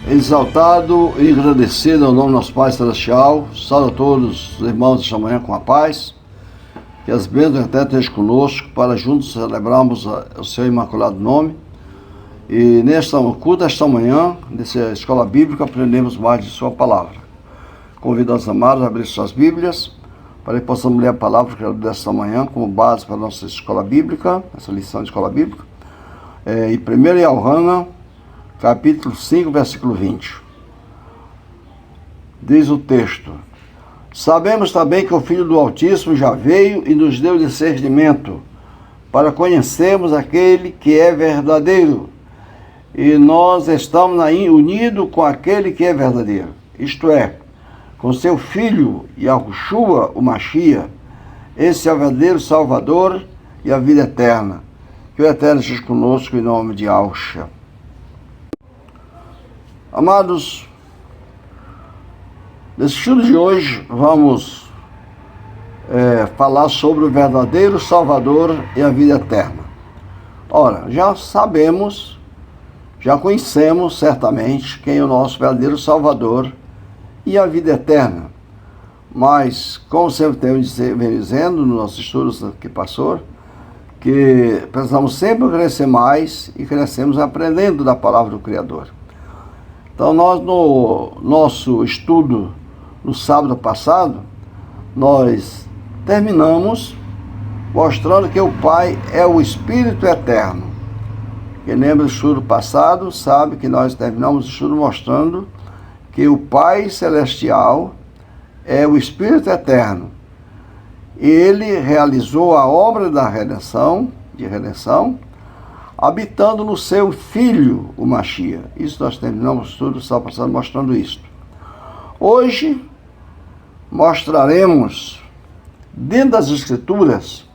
Exaltado e agradecido ao nome do nosso Pai Celestial. Salve a todos os irmãos desta manhã com a paz. Que as bênçãos até estejam conosco para juntos celebrarmos o seu imaculado nome. E nesta culto desta manhã, nessa escola bíblica, aprendemos mais de sua palavra. Convido os amados a abrir suas Bíblias para que possamos ler a palavra desta manhã como base para a nossa escola bíblica, essa lição de escola bíblica. Em 1 Yohanan, capítulo 5, versículo 20. Diz o texto: sabemos também que o Filho do Altíssimo já veio e nos deu discernimento, para conhecermos aquele que é verdadeiro. E nós estamos unidos com aquele que é verdadeiro, isto é, com seu Filho Yahushua, o Mashiach. Esse é o verdadeiro Salvador e a vida eterna. Que o Eterno esteja conosco em nome de Yahushua. Amados, nesse estudo de hoje vamos falar sobre o verdadeiro Salvador e a vida eterna. Ora, já sabemos, já conhecemos certamente quem é o nosso verdadeiro Salvador e a vida eterna. Mas, como sempre temos dizendo nos nossos estudos que passou, que precisamos sempre crescer mais e crescemos aprendendo da palavra do Criador. Então nós, no nosso estudo no sábado passado, nós terminamos mostrando que o Pai é o Espírito Eterno. Quem lembra do estudo passado sabe que nós terminamos o estudo mostrando que o Pai Celestial é o Espírito Eterno. E ele realizou a obra da redenção, habitando no seu Filho, o Mashiach. Isso nós terminamos tudo, só passando mostrando isso. Hoje, mostraremos, dentro das Escrituras,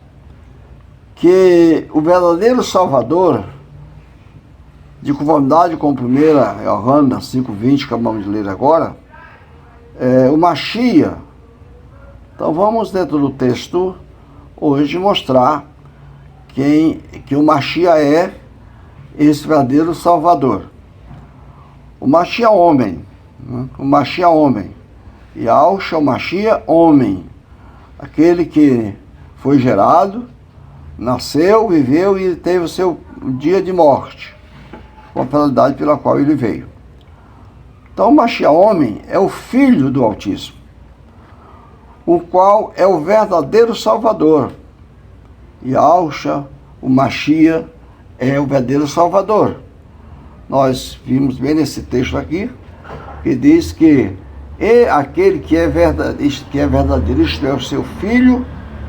que o verdadeiro Salvador, de conformidade com 1 Yohanan 5,20, que acabamos de ler agora, é o Mashiach. Então vamos, dentro do texto, hoje mostrar que o Mashiach é esse verdadeiro Salvador. O Mashiach homem, né? O Mashiach homem. Yahushua, o Mashiach homem. Aquele que foi gerado, nasceu, viveu e teve o seu dia de morte, com a finalidade pela qual ele veio. Então o Mashiach homem é o Filho do Altíssimo, o qual é o verdadeiro Salvador. Yahushua, o Mashiach, é o verdadeiro Salvador. Nós vimos bem nesse texto aqui, que diz que aquele que é verdadeiro, isto é, o seu Filho,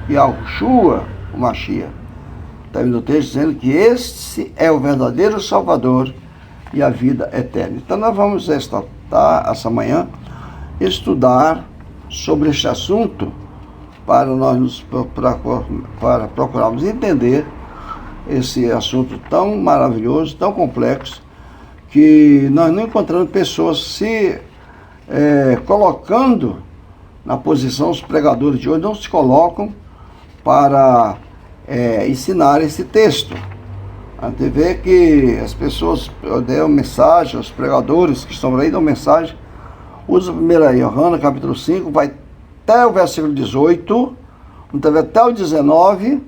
Yahushua, o Mashiach. Está no texto dizendo que este é o verdadeiro Salvador e a vida eterna. Então nós vamos essa manhã estudar sobre este assunto, para procurarmos entender esse assunto tão maravilhoso, tão complexo, que nós não encontramos pessoas se colocando na posição, os pregadores de hoje não se colocam para ensinar esse texto. A gente vê que as pessoas dão mensagem, os pregadores que estão aí dão mensagem, usa 1 Yohanan, capítulo 5, vai até o versículo 18, até o 19,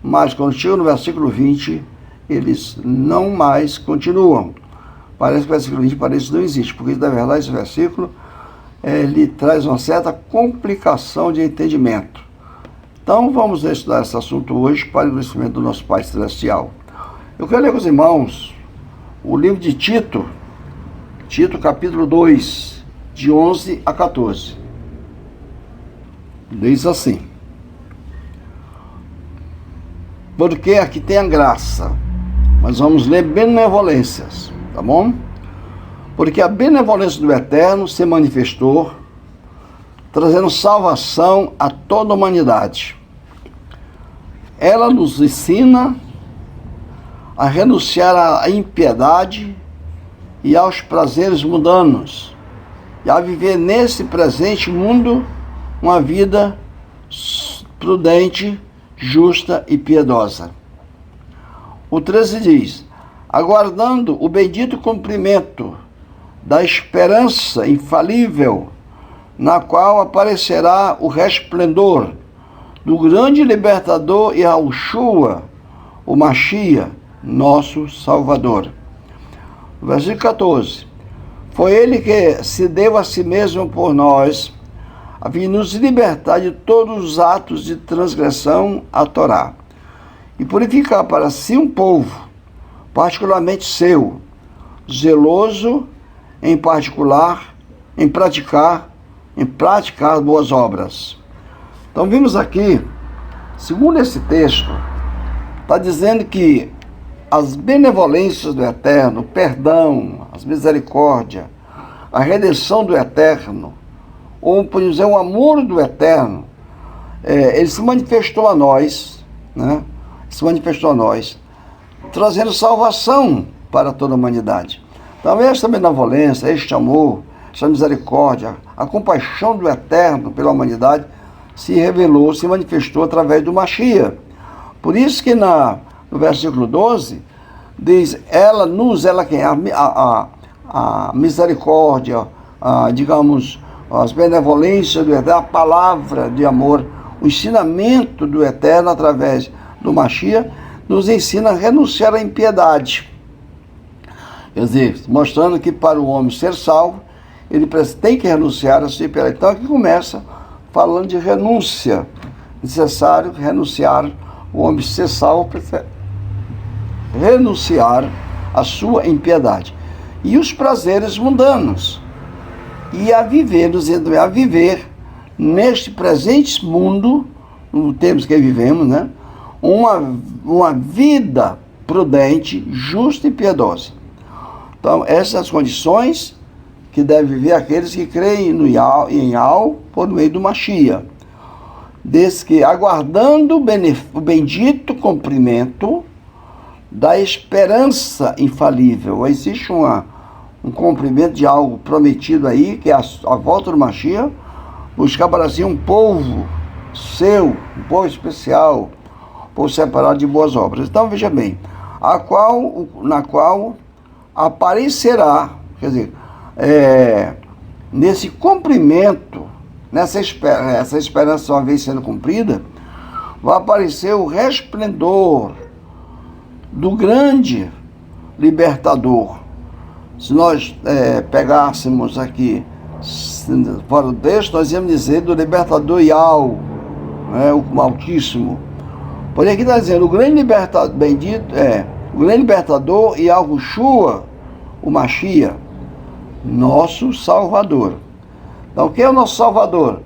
mas quando chega no versículo 20, eles não mais continuam. Parece que o versículo 20 não existe, porque na verdade esse versículo ele traz uma certa complicação de entendimento. Então vamos estudar esse assunto hoje para o conhecimento do nosso Pai Celestial. Eu quero ler com os irmãos o livro de Tito, capítulo 2, de 11 a 14. Diz assim: porque aqui tem a graça, mas vamos ler benevolências, tá bom? Porque a benevolência do Eterno se manifestou, trazendo salvação a toda a humanidade. Ela nos ensina a renunciar à impiedade e aos prazeres mundanos, e a viver nesse presente mundo uma vida prudente, justa e piedosa. O 13 diz: aguardando o bendito cumprimento da esperança infalível, na qual aparecerá o resplendor do grande libertador Yahushua, o Machia, nosso Salvador. Versículo 14. Foi ele que se deu a si mesmo por nós, a fim de nos libertar de todos os atos de transgressão à Torá, e purificar para si um povo, particularmente seu, zeloso em praticar boas obras. Então vimos aqui, segundo esse texto, está dizendo que as benevolências do Eterno, o perdão, as misericórdias, a redenção do Eterno, ou por dizer, o amor do Eterno, ele se manifestou a nós, né? Se manifestou a nós, trazendo salvação para toda a humanidade. Então esta benevolência, este amor, esta misericórdia, a compaixão do Eterno pela humanidade se revelou, se manifestou através do Machia. Por isso que no versículo 12, diz, a misericórdia, digamos, as benevolências do Eterno, a palavra de amor, o ensinamento do Eterno através do Machia, nos ensina a renunciar à impiedade. Quer dizer, mostrando que para o homem ser salvo, ele tem que renunciar a sua impiedade. Então aqui começa falando de renúncia. Necessário renunciar, o homem ser salvo, renunciar à sua impiedade. E os prazeres mundanos. E a viver neste presente mundo, no tempo que vivemos, né? Uma vida prudente, justa e piedosa. Então, essas as condições que devem viver aqueles que creem em Yah por meio do Machia. Desde que, aguardando o bendito cumprimento da esperança infalível. Existe um cumprimento de algo prometido aí, que é a volta do Machia, buscar para si um povo seu, um povo especial, um povo separado de boas obras. Então, veja bem, na qual aparecerá, quer dizer, nesse cumprimento, essa esperança uma vez sendo cumprida, vai aparecer o resplendor do grande libertador. Se nós pegássemos aqui fora do texto, nós íamos dizer do libertador Yah, o Altíssimo. Porém aqui está dizendo, o grande libertador, o grande libertador Yahushua, o Machia, nosso Salvador. Então, quem é o nosso Salvador?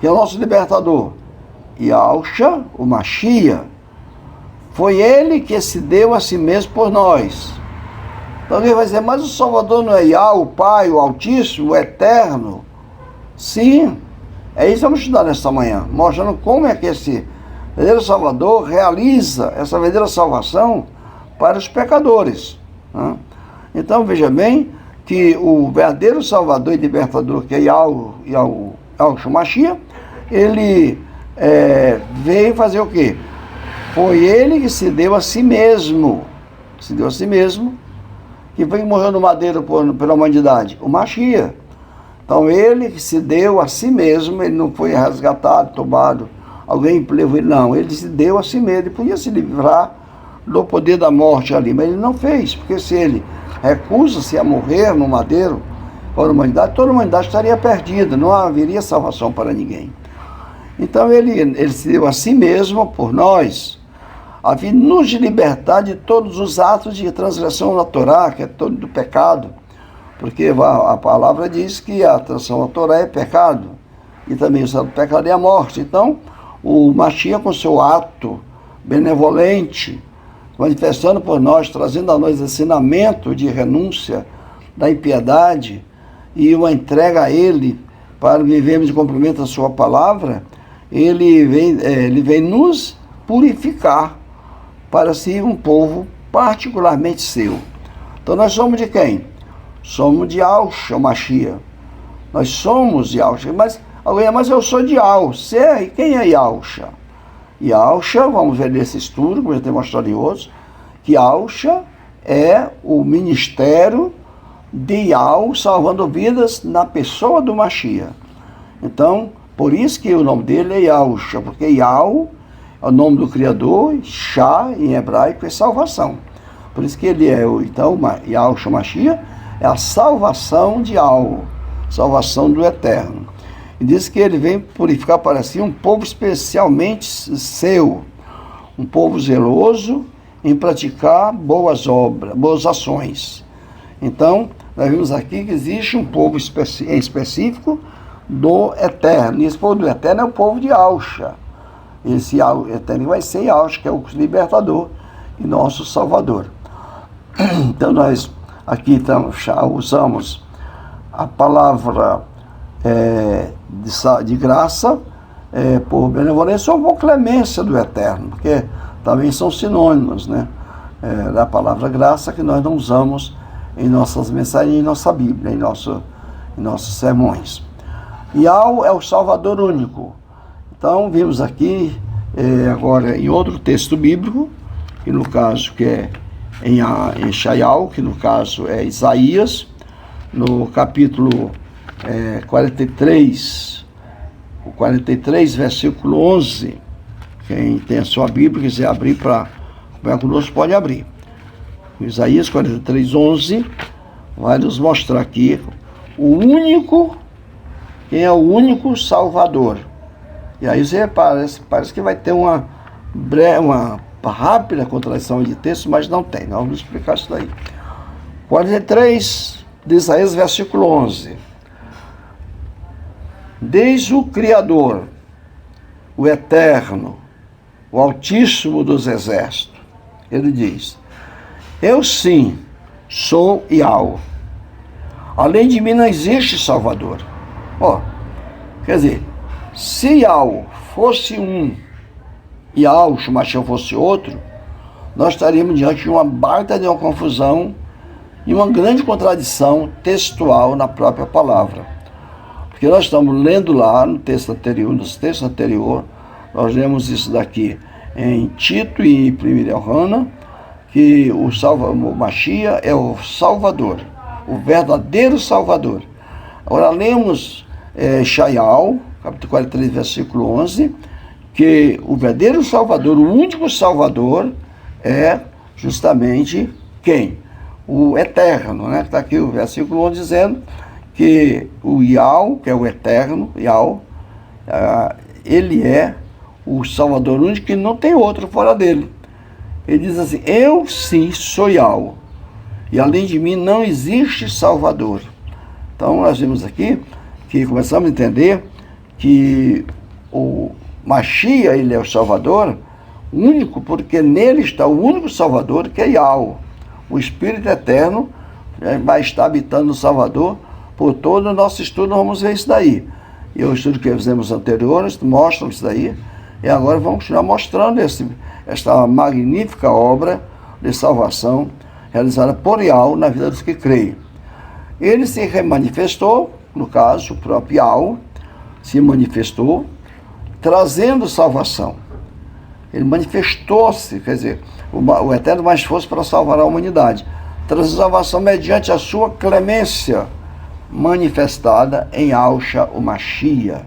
Quem é o nosso libertador? Yahushua, o Machia. Foi ele que se deu a si mesmo por nós. Então alguém vai dizer, mas o Salvador não é Yah, o Pai, o Altíssimo, o Eterno? Sim, é isso que vamos estudar nesta manhã, mostrando como é que esse verdadeiro Salvador realiza essa verdadeira salvação para os pecadores. Né? Então veja bem que o verdadeiro Salvador e libertador, que é Yahushua Machia, ele veio fazer o quê? Foi ele que se deu a si mesmo, que veio morrer no madeiro pela humanidade, o Machia. Então ele que se deu a si mesmo, ele não foi resgatado, tomado, alguém levou ele, não, ele se deu a si mesmo, ele podia se livrar do poder da morte ali, mas ele não fez, porque se ele recusa-se a morrer no madeiro para a humanidade, toda a humanidade estaria perdida, não haveria salvação para ninguém. Então ele se deu a si mesmo por nós, a fim de nos libertar de todos os atos de transgressão na Torá, que é todo do pecado, porque a palavra diz que a transgressão na Torá é pecado, e também o pecado é a morte. Então, o Machia, com seu ato benevolente, manifestando por nós, trazendo a nós ensinamento de renúncia da impiedade e uma entrega a Ele para vivermos de cumprimento da sua palavra, ele vem nos purificar para ser um povo particularmente seu. Então nós somos de quem? Somos de Yahushua Machia. Nós somos de Yahushua. Mas eu sou de Yahushua. E quem é Yahushua? Yahushua, vamos ver nesse estudo, como já tem mostrado em outros, que Yahushua é o ministério de Yahweh salvando vidas na pessoa do Mashiach. Então, por isso que o nome dele é Yahusha, porque Yahweh é o nome do Criador, Shah em hebraico é salvação. Por isso que ele é, então, Yahusha Mashiach é a salvação de Yahweh, salvação do Eterno. E diz que ele vem purificar para si um povo especialmente seu, um povo zeloso em praticar boas obras, boas ações. Então, nós vimos aqui que existe um povo em específico do Eterno. E esse povo do Eterno é o povo de Yahusha. Esse Eterno vai ser Yahusha, que é o libertador e nosso Salvador. Então, nós aqui usamos a palavra de graça por benevolência ou por clemência do Eterno, porque também são sinônimos, né, da palavra graça, que nós não usamos em nossas mensagens, em nossa Bíblia, em nossos sermões. Yahweh é o Salvador único. Então, vimos aqui agora em outro texto bíblico, que no caso que é em Shaial, que no caso é Isaías, no capítulo 43, versículo 11. Quem tem a sua Bíblia, quiser abrir para acompanhar conosco, pode abrir. Isaías 43, 11, vai nos mostrar aqui quem é o único Salvador. E aí você parece que vai ter uma rápida contradição de texto, mas não tem. Nós vamos explicar isso daí. 43 de Isaías, versículo 11. Desde o Criador, o Eterno, o Altíssimo dos Exércitos, ele diz: eu sim sou Yahweh. Além de mim não existe Salvador. Quer dizer, se Yahweh fosse um e Yahweh, Mashiach fosse outro, nós estaríamos diante de uma baita de uma confusão e uma grande contradição textual na própria palavra. Porque nós estamos lendo lá nos textos anteriores, nós lemos isso daqui em Tito e em 1 Yohana, que o Mashiach é o Salvador, o verdadeiro Salvador. Agora lemos Shaial, capítulo 43, versículo 11, que o verdadeiro Salvador, o único Salvador, é justamente quem? O Eterno, né? Está aqui o versículo 11 dizendo que o Yahweh, que é o Eterno, Yahweh, ele é o Salvador único, que não tem outro fora dele. Ele diz assim: eu sim sou Yahweh, e além de mim não existe Salvador. Então nós vimos aqui que começamos a entender que o Mashiach, ele é o Salvador único, porque nele está o único Salvador, que é Yahweh. O Espírito Eterno vai estar habitando o Salvador. Por todo o nosso estudo nós vamos ver isso daí. E o estudo que fizemos anteriores mostram isso daí. E agora vamos continuar mostrando esta magnífica obra de salvação realizada por Yahweh na vida dos que creem. Ele se remanifestou, no caso, o próprio Yahweh se manifestou, trazendo salvação. Ele manifestou-se, quer dizer, o Eterno mais fosse para salvar a humanidade, trazendo salvação mediante a sua clemência manifestada em Yahusha, o Mashiach,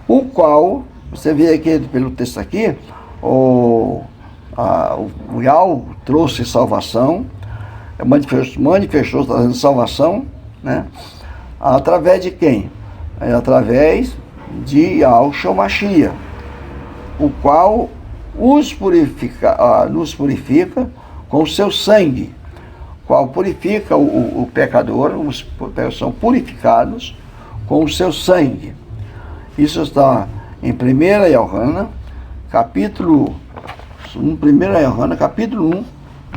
o qual, você vê aqui pelo texto aqui, o Yahweh trouxe salvação, manifestou trazendo salvação, né? Através de quem? Através de Yahusha, o Mashiach, o qual nos purifica com o seu sangue, qual purifica o pecador, os são purificados com o seu sangue. Isso está em 1 Yohana, capítulo 1,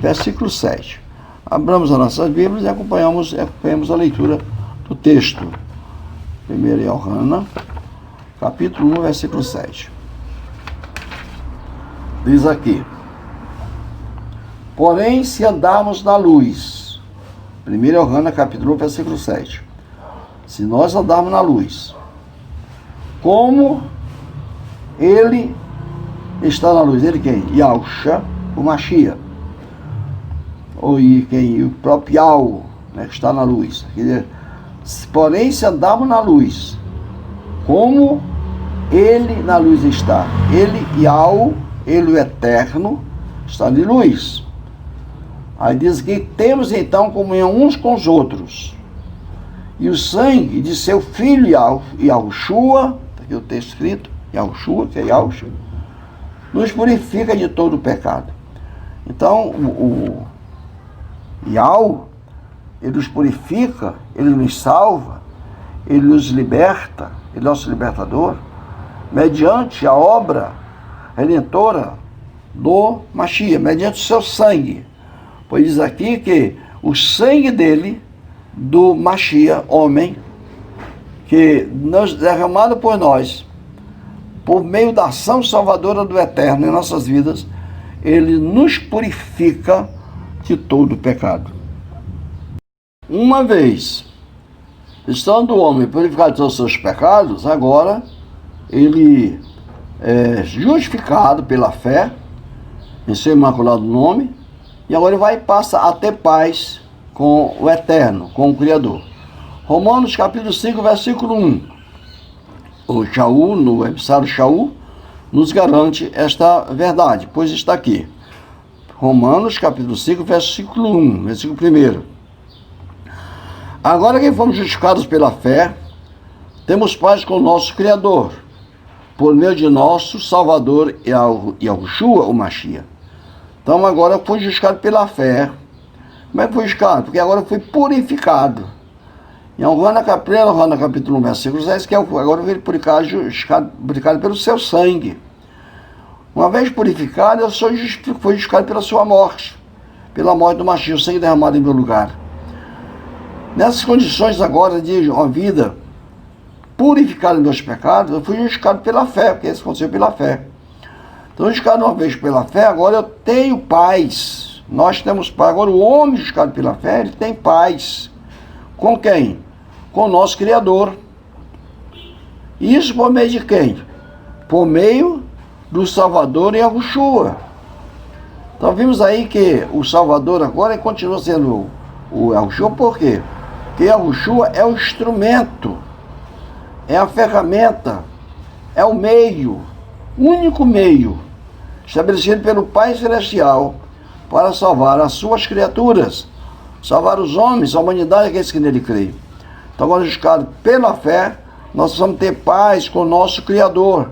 versículo 7. Abramos as nossas Bíblias e acompanhamos a leitura do texto. 1 Yohana, capítulo 1, versículo 7. Diz aqui: porém, se andarmos na luz, 1 Yohana, capítulo 1, versículo 7. Se nós andarmos na luz, como ele está na luz, ele quem? Yahusha, o Mashiach. O próprio Yahweh, né, que está na luz. Porém, se andamos na luz, como ele na luz está, ele ele o eterno, está de luz. Aí diz que temos então comunhão uns com os outros. E o sangue de seu filho Yahushua, está aqui o texto escrito, Yahushua, que é Yahushua, nos purifica de todo o pecado. Então, o Yahweh, ele nos purifica, ele nos salva, ele nos liberta, ele é nosso libertador, mediante a obra redentora do Mashiach, mediante o seu sangue. Pois diz aqui que o sangue dele, do Mashiach, homem, que nos derramado por nós, por meio da ação salvadora do Eterno em nossas vidas, ele nos purifica de todo o pecado. Uma vez estando o homem purificado de todos os seus pecados, agora ele é justificado pela fé em seu imaculado nome, e agora ele vai e passa a ter paz com o Eterno, com o Criador. Romanos capítulo 5, versículo 1. O Shaul, no emissário Shaul, nos garante esta verdade, pois está aqui. Romanos capítulo 5, versículo 1, versículo 1. Agora que fomos justificados pela fé, temos paz com o nosso Criador, por meio de nosso Salvador Yahushua, o Mashiach. Então agora fui justificado pela fé. Como é que fui justificado? Porque agora fui purificado. Em Romanos capítulo 1, versículo 10, que agora fui purificado pelo seu sangue. Uma vez purificado, eu fui justificado pela sua morte, pela morte do Mashiach, o sangue derramado em meu lugar. Nessas condições agora de uma vida purificada dos meus pecados, eu fui justificado pela fé, porque isso aconteceu pela fé. Então, justificado uma vez pela fé, agora eu tenho paz. Nós temos paz. Agora o homem justificado pela fé, ele tem paz. Com quem? Com o nosso Criador. Isso por meio de quem? Por meio do Salvador Yahushua. Então vimos aí que o Salvador agora continua sendo o Yahushua, por quê? Porque Yahushua é o instrumento, é a ferramenta, é o meio, único meio, estabelecido pelo Pai Celestial para salvar as suas criaturas, salvar os homens, a humanidade, aqueles que nele creem. Então agora, justificado pela fé, nós precisamos ter paz com o nosso Criador.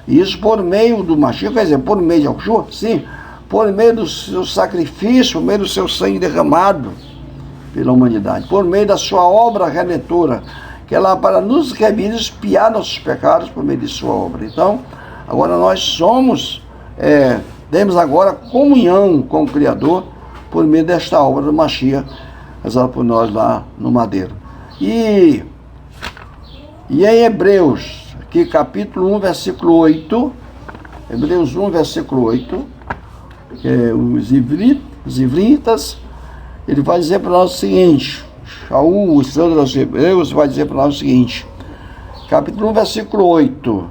E isso por meio do Mashiach, quer dizer, por meio de Yahushua, sim, por meio do seu sacrifício, por meio do seu sangue derramado pela humanidade, por meio da sua obra redentora, que é lá para nos remir, expiar nossos pecados por meio de sua obra. Então, agora nós temos agora comunhão com o Criador por meio desta obra do Mashiach, rezada por nós lá no Madeiro. E em Hebreus, aqui capítulo 1, versículo 8, Hebreus 1, versículo 8, que é os ivritas, ele vai dizer para nós o seguinte, Shaul, o estudo dos Hebreus, vai dizer para nós o seguinte, capítulo 1, versículo 8,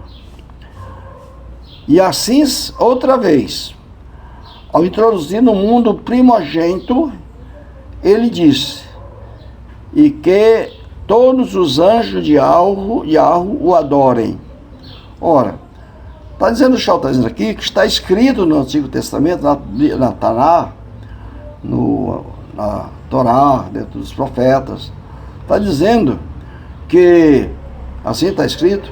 e assim, outra vez, ao introduzir no mundo o primogênito, ele disse, e que todos os anjos de Yahu o adorem. Ora, está dizendo o Shaul, está dizendo aqui, que está escrito no Antigo Testamento, na Taná, na Torá, dentro dos profetas, está dizendo que, assim está escrito,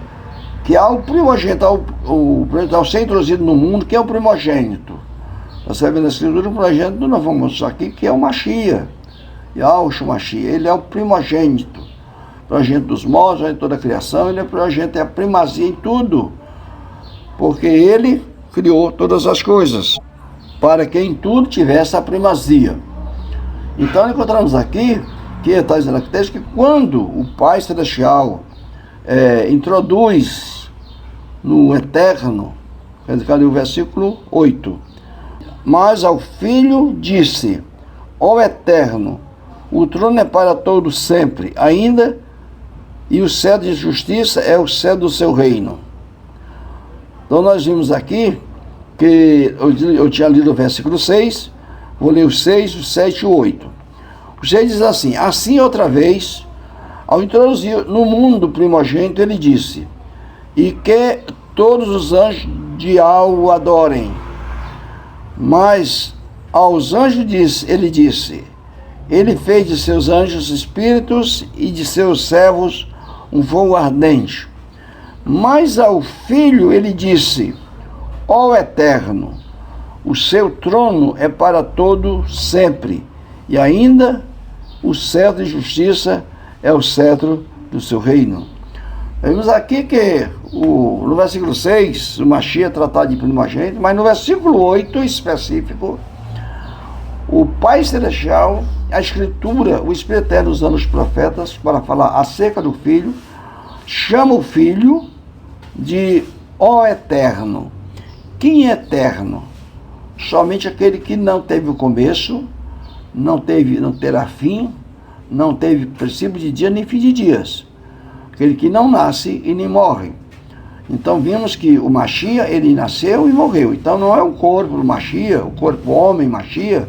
que há o primogênito, ao ser introduzido no mundo, que é o primogênito. Você vê na escritura o primogênito, nós vamos mostrar aqui, que é o Mashiach, Yahushua Mashiach, ele é o primogênito dos mortos, de toda a criação, ele é o primogênito, é a primazia em tudo, porque ele criou todas as coisas, para que em tudo tivesse a primazia. Então encontramos aqui, que está dizendo aqui, que quando o Pai Celestial introduz no Eterno, cadê o versículo 8, mas ao Filho disse, ó Eterno, o trono é para todos sempre, ainda, e o cetro de justiça é o cetro do seu reino. Então nós vimos aqui, que eu tinha lido o versículo 6, vou ler o 6, o 7 e o 8. Você diz assim: assim outra vez, ao introduzir no mundo primogênito, ele disse, e que todos os anjos de o adorem. Mas aos anjos ele disse, ele fez de seus anjos espíritos e de seus servos um fogo ardente. Mas ao Filho ele disse, ó Eterno, o seu trono é para todo sempre, e ainda o cetro de justiça é o cetro do seu reino. Vemos aqui que no versículo 6, o Mashiach é tratado de primogênito, mas no versículo 8 específico, o Pai Celestial, a Escritura, o Espírito Eterno usando os profetas para falar acerca do Filho, chama o Filho de ó Eterno. Quem é eterno? Somente aquele que não teve o começo, não terá fim, não teve princípio de dia nem fim de dias. Aquele que não nasce e nem morre. Então vimos que o Mashiach, ele nasceu e morreu. Então não é o corpo do Mashiach, o corpo homem Mashiach,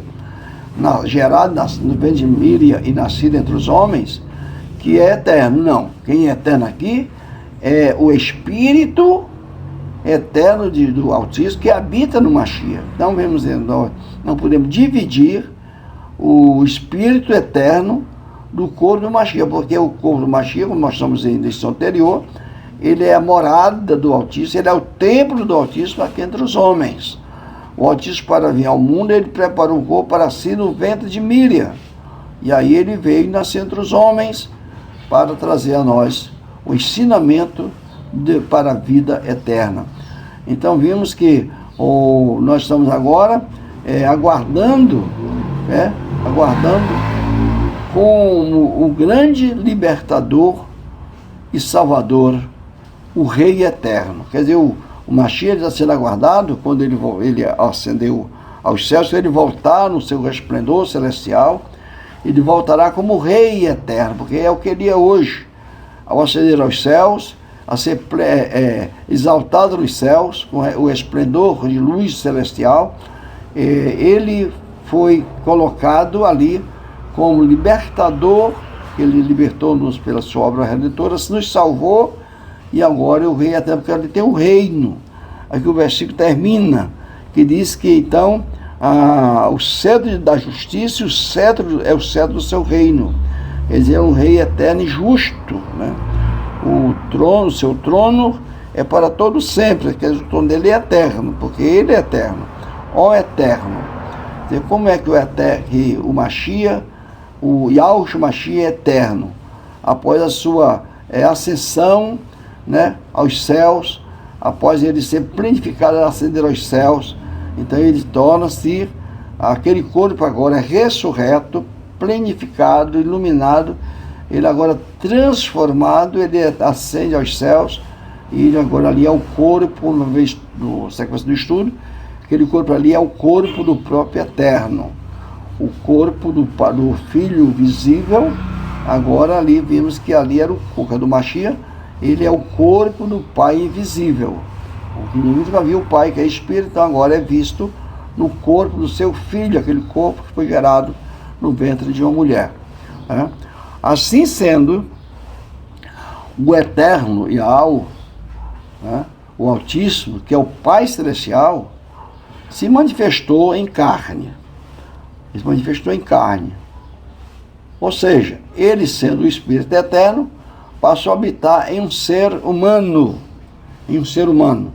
gerado no ventre de Miriam e nascido entre os homens, que é eterno. Não. Quem é eterno aqui é o Espírito eterno do Altíssimo que habita no Mashiach. Então vemos, não podemos dividir o Espírito eterno do corpo do Mashiach, porque o corpo do Mashiach, como nós estamos em lição anterior, ele é a morada do Altíssimo, ele é o templo do Altíssimo aqui entre os homens. O Altíssimo, para vir ao mundo, ele preparou um corpo para si no ventre de Miriam. E aí ele veio e nasceu entre os homens para trazer a nós o ensinamento para a vida eterna. Então vimos que nós estamos agora aguardando como o grande libertador e salvador, o Rei Eterno. Quer dizer, o Mashiach está sendo aguardado quando ele ascendeu aos céus, ele voltar no seu resplendor celestial, ele voltará como Rei Eterno, porque é o que ele é hoje. Ao ascender aos céus, a ser exaltado nos céus, com o esplendor de luz celestial, ele foi colocado ali como libertador, ele libertou-nos pela sua obra redentora, nos salvou, e agora é o Rei Eterno, porque ele tem um reino. Aqui o versículo termina, que diz que então o cetro da justiça, o cetro é o cetro do seu reino. Quer dizer, é um Rei eterno e justo, né? O seu trono é para todo sempre, quer dizer, o trono dele é eterno, porque ele é eterno. Ó Eterno. Quer dizer, como é que o Mashiach, o Yahushua Mashiach é eterno? Após a sua ascensão, né, aos céus, após ele ser plenificado, ascender aos céus, então ele torna-se, aquele corpo agora é ressurreto, plenificado, iluminado, ele agora transformado, ele ascende aos céus, e ele agora ali é o corpo, uma vez no sequência do estudo, aquele corpo ali é o corpo do próprio Eterno, o corpo do Filho visível. Agora ali vimos que ali era o corpo do Mashiach, ele é o corpo do Pai invisível. O que nunca viu o Pai, que é Espírito, então agora é visto no corpo do seu Filho, aquele corpo que foi gerado no ventre de uma mulher. Né? Assim sendo, o Eterno Yahweh, né, o Altíssimo, que é o Pai Celestial, se manifestou em carne. Ele se manifestou em carne. Ou seja, ele sendo o Espírito Eterno, passou a habitar em um ser humano. Em um ser humano.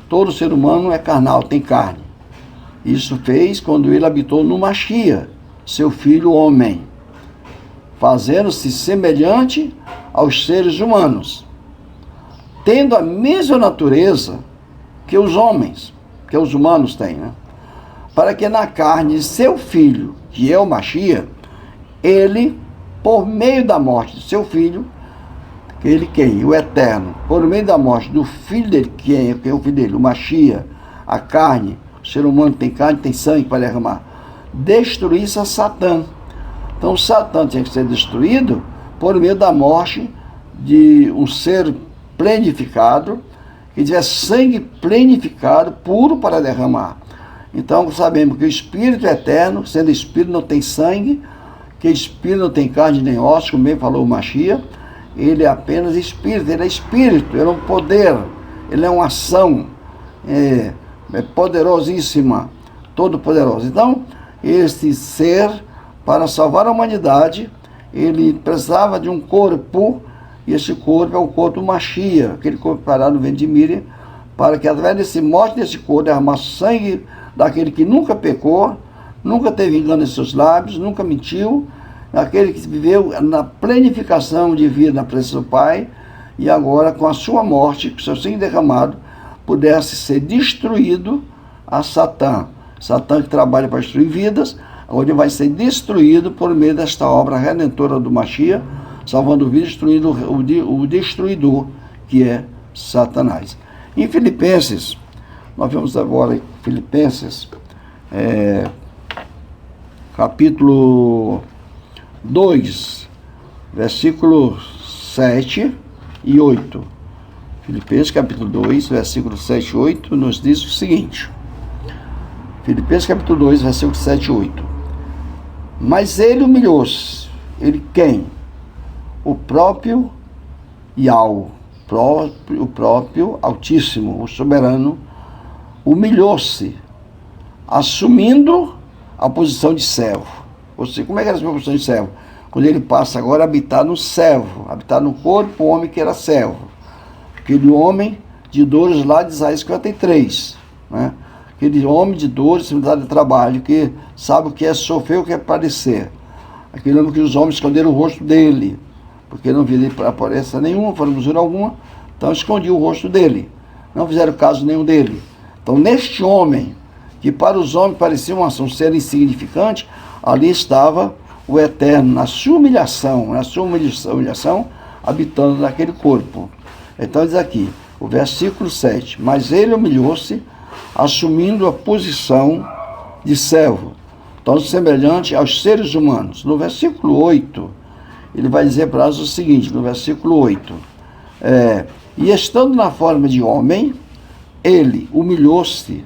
Todo ser humano é carnal, tem carne. Isso fez quando ele habitou no Mashiach, seu filho homem, fazendo-se semelhante aos seres humanos, tendo a mesma natureza que os homens, que os humanos têm, né? Para que na carne de seu filho, que é o Mashiach, ele, por meio da morte de seu filho, ele quem? O Eterno, por meio da morte do filho dele, quem é o filho dele? O Mashiach, a carne, o ser humano tem carne, tem sangue para derramar, destruísse a Satã. Então Satã tinha que ser destruído por meio da morte de um ser plenificado, que tivesse sangue plenificado, puro para derramar. Então sabemos que o Espírito Eterno, sendo Espírito, não tem sangue, porque espírito não tem carne nem osso, como bem falou o Mashiach, ele é apenas espírito, ele é um poder, ele é uma ação poderosíssima, todo poderoso. Então, este ser, para salvar a humanidade, ele precisava de um corpo, e esse corpo é o corpo do Mashiach, aquele corpo parado no ventre de Miriam, para que através desse morte desse corpo, derramar sangue daquele que nunca pecou, nunca teve engano em seus lábios, nunca mentiu, aquele que viveu na planificação de vida na presença do Pai, e agora com a sua morte, com seu sangue derramado, pudesse ser destruído a Satã. Satã que trabalha para destruir vidas, onde vai ser destruído por meio desta obra redentora do Mashiach, salvando vidas, destruindo o destruidor, que é Satanás. Em Filipenses, nós vamos agora em Filipenses, capítulo 2, versículos 7 e 8. Filipenses capítulo 2, versículos 7 e 8, nos diz o seguinte. Filipenses capítulo 2, versículos 7 e 8. Mas ele humilhou-se. Ele quem? O próprio Yahweh, o próprio Altíssimo, o Soberano, humilhou-se, assumindo a posição de servo. Ou seja, como é que era a posição de servo? Quando ele passa agora a habitar no servo, habitar no corpo, o homem que era servo. Aquele homem de dores lá de Isaías 53, né? Aquele homem de dores, simplicidade de trabalho, que sabe o que é sofrer, o que é padecer. Aquele homem que os homens esconderam o rosto dele, porque não viram aparência nenhuma, formosura alguma, então escondiam o rosto dele, não fizeram caso nenhum dele. Então, neste homem, que para os homens parecia um ser insignificante, ali estava o Eterno, na sua humilhação, habitando naquele corpo. Então diz aqui, o versículo 7, mas ele humilhou-se, assumindo a posição de servo, tão semelhante aos seres humanos. No versículo 8, ele vai dizer para nós o seguinte, no versículo 8, e estando na forma de homem, ele humilhou-se.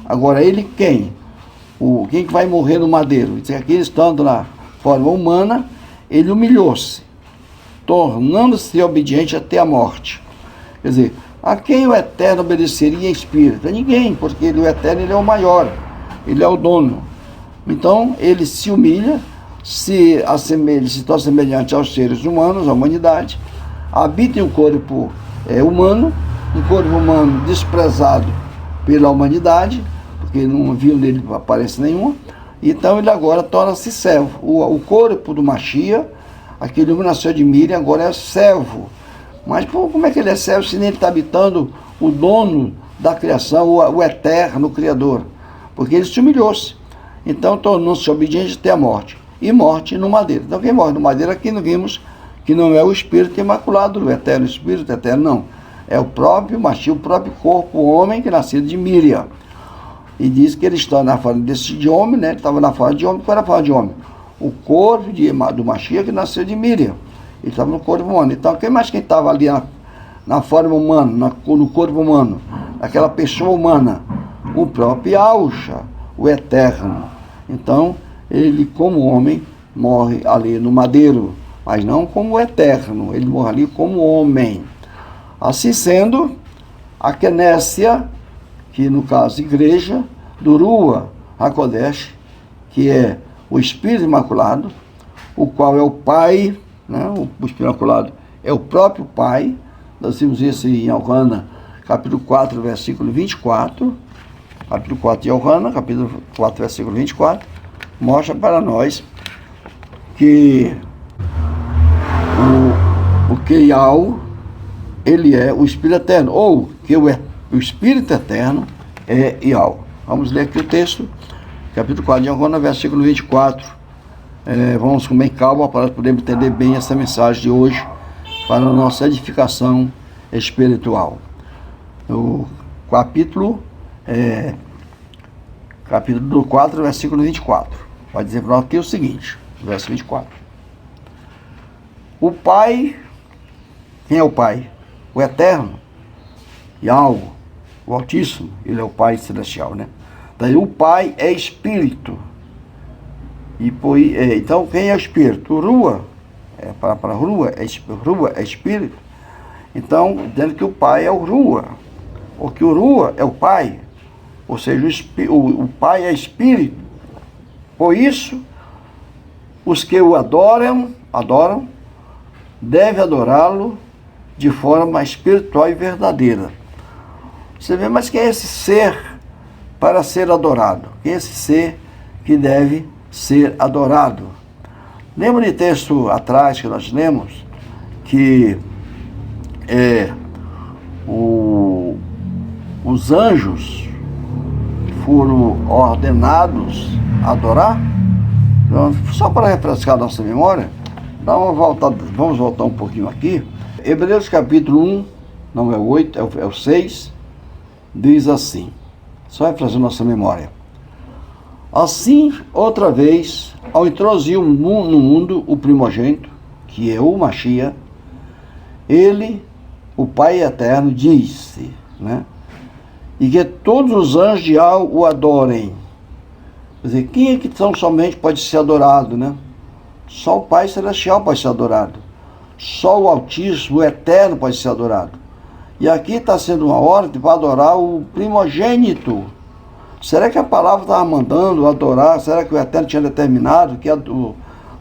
Agora, ele quem? Quem que vai morrer no madeiro? Diz aqui, estando na forma humana, ele humilhou-se, tornando-se obediente até a morte. Quer dizer, a quem o Eterno obedeceria em espírito? A ninguém, porque o Eterno ele é o maior, ele é o dono. Então, ele se humilha, se torna semelhante aos seres humanos, à humanidade, habita em um corpo humano, um corpo humano desprezado pela humanidade, porque não viu nele aparência nenhuma, então ele agora torna-se servo. O corpo do Mashiach, aquele homem nasceu de Miriam, agora é servo. Mas como é que ele é servo se nem ele está habitando o dono da criação, o eterno Criador? Porque ele se humilhou-se. Então tornou-se obediente até a morte. E morte no madeiro. Então quem morre no madeiro aqui nós vimos que não é o Espírito imaculado, o eterno Espírito eterno, não. É o próprio Mashiach, o próprio corpo, o homem que nasceu de Miriam. E diz que ele está na forma de homem, né? Ele estava na forma de homem. Qual era a forma de homem? O corpo do Mashiach que nasceu de Miriam. Ele estava no corpo humano. Então, quem estava ali na forma humana, no corpo humano, aquela pessoa humana? O próprio Yahushua, o Eterno. Então, ele, como homem, morre ali no madeiro, mas não como Eterno. Ele morre ali como homem. Assim sendo, a Knessia, que no caso igreja, do Rua HaKodesh, que é o Espírito Imaculado, o qual é o Pai, né? O Espírito Imaculado é o próprio Pai. Nós vimos isso em Yohana, capítulo 4, versículo 24. Capítulo 4 de Yohana, capítulo 4, versículo 24, mostra para nós que o Keial, ele é o Espírito Eterno, ou que o Espírito Eterno é Yahweh. Vamos ler aqui o texto, capítulo 4 de Yohana, versículo 24. Vamos com bem calma para podermos entender bem essa mensagem de hoje para a nossa edificação espiritual. O capítulo 4, versículo 24. Vai dizer para nós aqui o seguinte, verso 24. O Pai, quem é o Pai? O Eterno, Yahweh, o Altíssimo, ele é o Pai Celestial, né? Daí o Pai é Espírito. Então, quem é o espírito? O Rua, para Rua é espírito. Então, dizendo que o pai é o Rua, ou que o Rua é o pai, ou seja, o pai é espírito. Por isso, os que o adoram, devem adorá-lo de forma espiritual e verdadeira. Você vê, mas quem é esse ser para ser adorado? Quem é esse ser que deve ser adorado? Lembra de texto atrás que nós lemos, que os anjos foram ordenados a adorar? Então, só para refrescar nossa memória, vamos voltar um pouquinho aqui. Hebreus capítulo 1, não é o 8, é o 6, diz assim, só refrescar nossa memória. Assim, outra vez, ao introduzir no mundo o primogênito, que é o Mashiach, ele, o Pai Eterno, disse, né? E que todos os anjos de Al o adorem. Quer dizer, quem é que tão somente pode ser adorado, né? Só o Pai Celestial pode ser adorado. Só o Altíssimo, o Eterno pode ser adorado. E aqui está sendo uma ordem para adorar o primogênito. Será que a palavra estava mandando adorar? Será que o Eterno tinha determinado que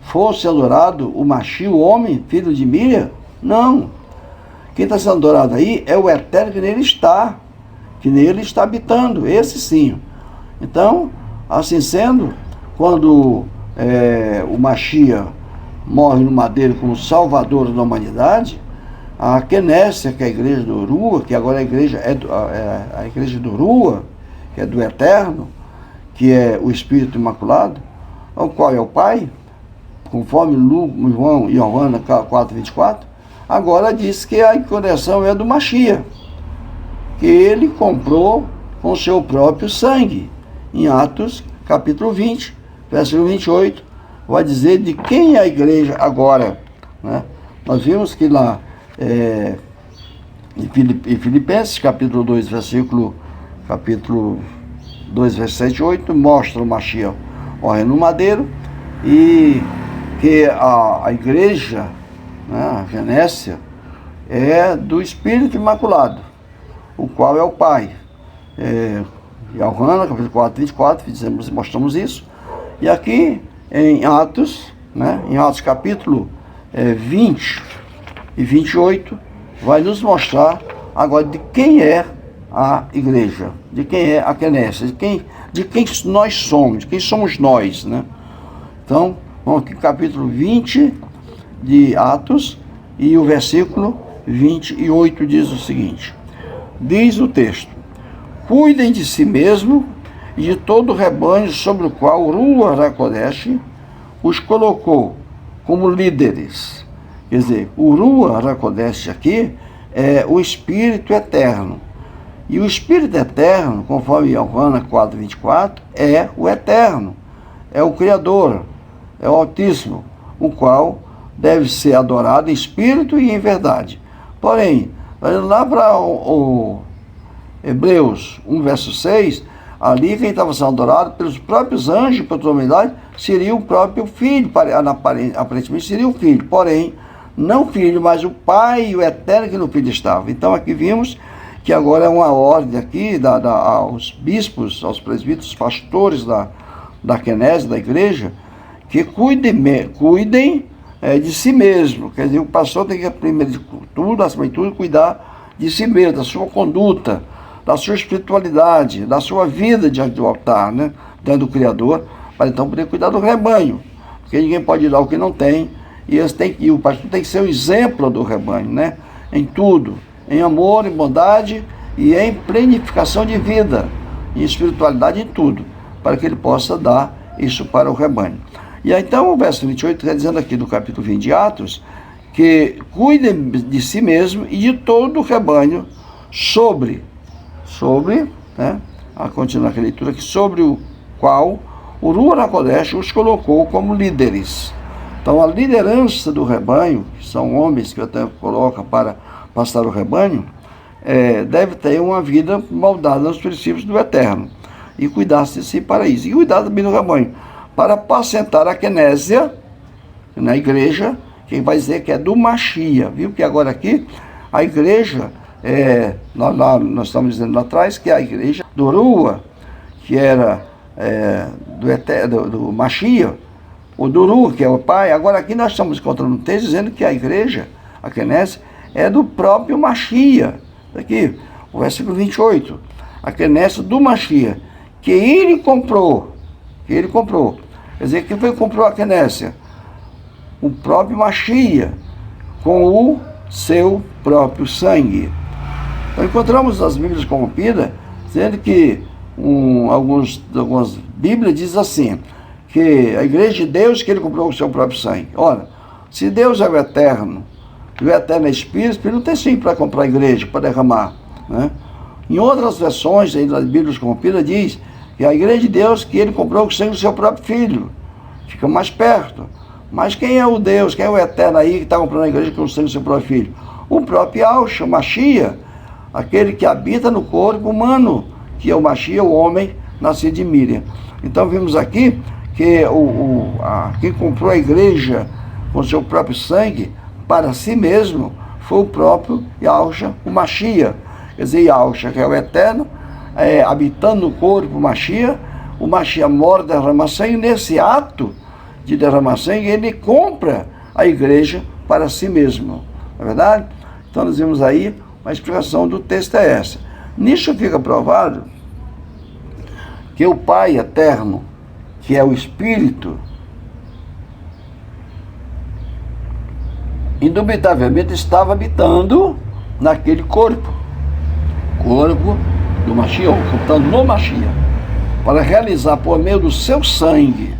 fosse adorado o Mashiach, o homem, filho de Miriam? Não. Quem está sendo adorado aí é o Eterno que nele está habitando, esse sim. Então, assim sendo, quando o Mashiach morre no madeiro como salvador da humanidade, a Kenésia, que é a igreja do Rua, que agora a igreja a igreja do Rua, que é do Eterno, que é o Espírito Imaculado, o qual é o Pai, conforme João e Giovana 4:24, agora diz que a encarnação é do Mashiach, que ele comprou com seu próprio sangue. Em Atos capítulo 20, versículo 28, vai dizer de quem é a igreja agora, né? Nós vimos que lá em Filipenses capítulo 2, capítulo 2, versículo 7 e 8, mostra o Mashiach morrendo no madeiro, e que a igreja, né, a Genésia, é do Espírito Imaculado, o qual é o Pai. Giovana, capítulo 4:24, mostramos isso. E aqui em Atos, né, em Atos capítulo 20 e 28, vai nos mostrar agora de quem é a igreja, de quem é a Kenésia, de quem nós somos, de quem somos nós, né? Então, vamos aqui capítulo 20 de Atos, e o versículo 28 diz o seguinte, diz o texto: cuidem de si mesmo e de todo o rebanho sobre o qual o Ruach HaKodesh os colocou como líderes. Quer dizer, o Ruach HaKodesh aqui é o Espírito Eterno. E o Espírito Eterno, conforme Giovana 4:24, é o Eterno, é o Criador, é o Altíssimo, o qual deve ser adorado em espírito e em verdade. Porém, lá para o Hebreus 1, verso 6, ali quem estava sendo adorado pelos próprios anjos, pela humanidade, seria o próprio Filho, aparentemente seria o Filho, porém, não o Filho, mas o Pai e o Eterno que no Filho estava. Então aqui vimos que agora é uma ordem aqui aos bispos, aos presbíteros, pastores da Kenésia, da igreja, que cuidem de si mesmo. Quer dizer, o pastor tem que, primeiro de tudo, acima de tudo, cuidar de si mesmo, da sua conduta, da sua espiritualidade, da sua vida diante do altar, né? Diante do Criador, para então poder cuidar do rebanho, porque ninguém pode dar o que não tem, e o pastor tem que ser o exemplo do rebanho, né? Em tudo, em amor, em bondade e em planificação de vida, em espiritualidade, em tudo, para que ele possa dar isso para o rebanho. E aí, então o verso 28 está dizendo aqui do capítulo 20 de Atos, que cuidem de si mesmo e de todo o rebanho sobre, né, a continuar a leitura aqui, sobre o qual o Ruach HaKodesh os colocou como líderes. Então a liderança do rebanho, que são homens que o Eterno coloca para passar o rebanho, deve ter uma vida moldada nos princípios do Eterno, e cuidar-se de si para isso, e cuidar também do rebanho, para apacentar a Kenésia, na igreja, quem vai dizer que é do Machia, viu? Que agora aqui, a igreja, nós estamos dizendo lá atrás, que é a igreja do Rua, que era do Machia, o Duru, que é o pai. Agora aqui nós estamos encontrando um texto dizendo que a igreja, a Kenésia, é do próprio Machia. Aqui, o versículo 28. A Kenésia do Machia, que ele comprou. Quer dizer, quem foi que comprou a Kenésia? O próprio Machia, com o seu próprio sangue. Então encontramos as Bíblias corrompidas, dizendo que algumas Bíblias dizem assim, que a igreja de Deus, que ele comprou com o seu próprio sangue. Ora, se Deus é o eterno, e o eterno é Espírito, ele não tem sangue para comprar a igreja, para derramar, né? Em outras versões aí das Bíblias corrompidas diz que a igreja de Deus, que ele comprou com o sangue do seu próprio filho. Fica mais perto. Mas quem é o Deus, quem é o eterno aí que está comprando a igreja com o sangue do seu próprio filho? O próprio Yahshua, o Machia, aquele que habita no corpo humano, que é o Machia, o homem nascido de Miriam. Então vimos aqui que quem comprou a igreja com o seu próprio sangue para si mesmo foi o próprio Yahshua, o Machia. Quer dizer, Yahshua, que é o eterno, habitando no corpo o Machia mora, derrama sangue. Nesse ato de derramar sangue, ele compra a igreja para si mesmo. Não é verdade? Então nós vimos aí, uma explicação do texto é essa. Nisso fica provado que o Pai eterno, que é o Espírito, indubitavelmente estava habitando naquele corpo do Machia, habitando no Machia, para realizar por meio do seu sangue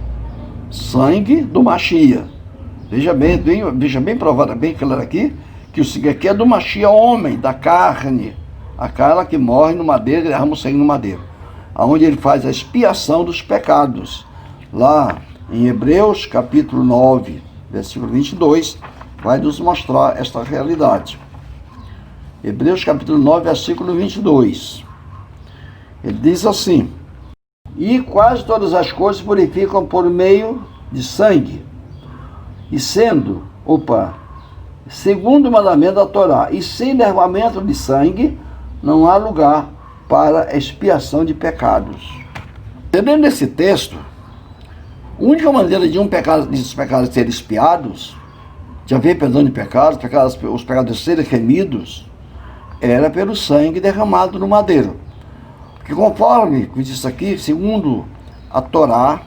do Machia. Veja bem provado, bem claro aqui, que o sangue aqui é do Machia, homem, da carne, aquela que morre no madeiro e derrama o sangue no madeiro, aonde ele faz a expiação dos pecados. Lá em Hebreus capítulo 9, versículo 22, vai nos mostrar esta realidade. Hebreus capítulo 9, versículo 22. Ele diz assim: e quase todas as coisas purificam por meio de sangue, e segundo o mandamento da Torá, e sem derramamento de sangue, não há lugar para expiação de pecados. Entendendo nesse texto, a única maneira de desses pecados serem expiados, de haver perdão de pecados, os pecados serem remidos, era pelo sangue derramado no madeiro. Porque conforme diz aqui, segundo a Torá,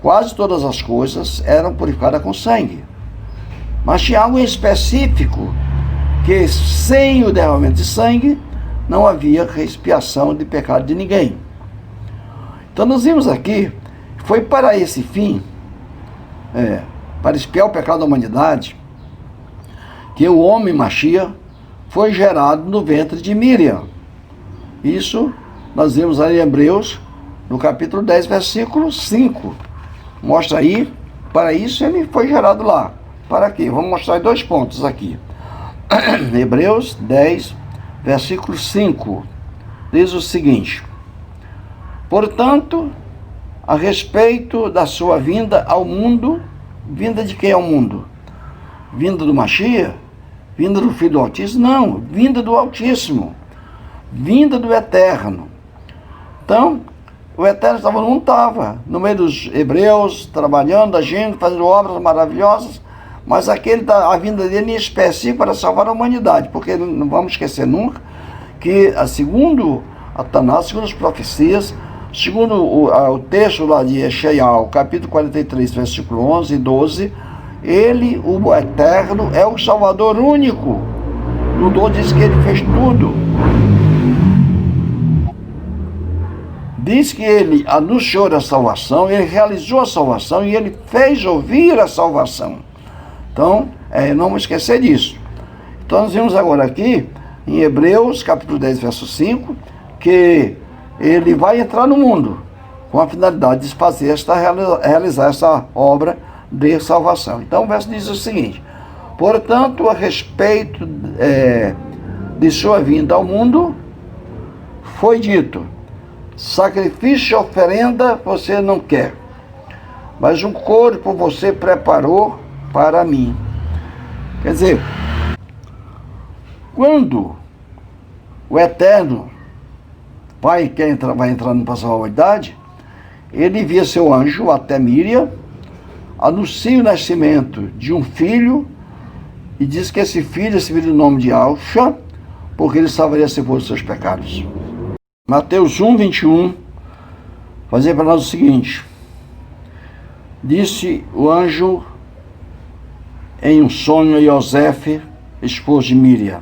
quase todas as coisas eram purificadas com sangue. Mas tinha algo em específico, que sem o derramamento de sangue, não havia expiação de pecado de ninguém. Então nós vimos aqui, foi para esse fim, para expiar o pecado da humanidade, que o homem Machia foi gerado no ventre de Miriam. Isso nós vimos aí em Hebreus, no capítulo 10, versículo 5. Mostra aí, para isso ele foi gerado lá. Para quê? Vamos mostrar 2 pontos aqui. Hebreus 10, versículo 5. Diz o seguinte: portanto, a respeito da sua vinda ao mundo, vinda de quem ao mundo? Vinda do Machia? Vinda do Filho do Altíssimo? Não, vinda do Altíssimo, vinda do Eterno. Então, o Eterno não estava no meio dos hebreus, trabalhando, agindo, fazendo obras maravilhosas, mas a vinda dele em específico para salvar a humanidade, porque não vamos esquecer nunca que, segundo a Taná, segundo as profecias, segundo o texto lá de Yeshayahu, capítulo 43, versículo 11 e 12, ele, o Eterno, é o Salvador único. Ludô diz que ele fez tudo. Diz que ele anunciou a salvação, ele realizou a salvação e ele fez ouvir a salvação. Então, não vamos esquecer disso. Então, nós vimos agora aqui, em Hebreus, capítulo 10, verso 5, que ele vai entrar no mundo com a finalidade de realizar essa obra de salvação. Então, o verso diz o seguinte: portanto, a respeito de sua vinda ao mundo, foi dito: sacrifício e oferenda você não quer, mas um corpo você preparou para mim. Quer dizer, quando o Eterno vai entrando para essa humanidade, ele envia seu anjo até Míriam, anuncia o nascimento de um filho e diz que esse filho do nome de Alxa, porque ele salvaria se fosse seus pecados. Mateus 1, 21, vai dizer para nós o seguinte: disse o anjo em um sonho a Yosef, esposo de Míriam: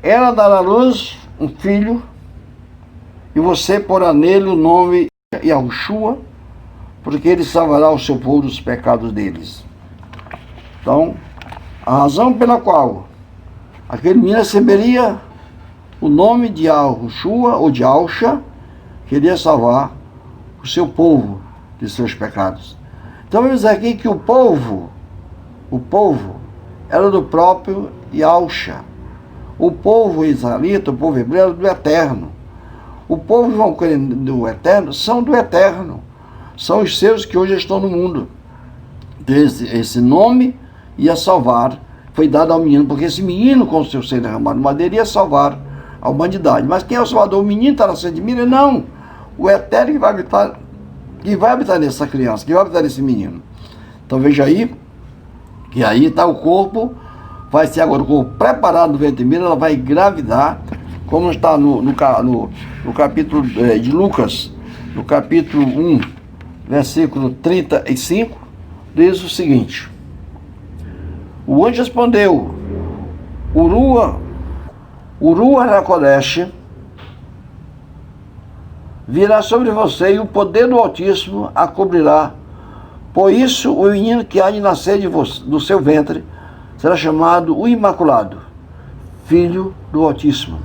ela dará à luz um filho, e você porá nele o nome Yahushua, porque ele salvará o seu povo dos pecados deles. Então, a razão pela qual aquele menino receberia o nome de Yahushua ou de Alxa, queria salvar o seu povo de seus pecados. Então vamos dizer aqui que o povo era do próprio Yahusha. O povo israelita, o povo hebreu era do Eterno. O povo que vão crer do Eterno são do Eterno. São os seus que hoje estão no mundo. Esse nome ia salvar, foi dado ao menino, porque esse menino, com o seu ser derramado de madeira, ia salvar a humanidade. Mas quem é o Salvador? O menino está nascendo de Míriam? Não. O Eterno que vai habitar nessa criança, que vai habitar nesse menino. Então veja aí, que aí está o corpo, vai ser agora o corpo preparado no ventre de Míriam, ela vai engravidar, como está no capítulo de Lucas, no capítulo 1, versículo 35, diz o seguinte: o anjo respondeu: Urua Hakodesh virá sobre você, e o poder do Altíssimo a cobrirá. Por isso, o menino que há de nascer do seu ventre será chamado o Imaculado, Filho do Altíssimo.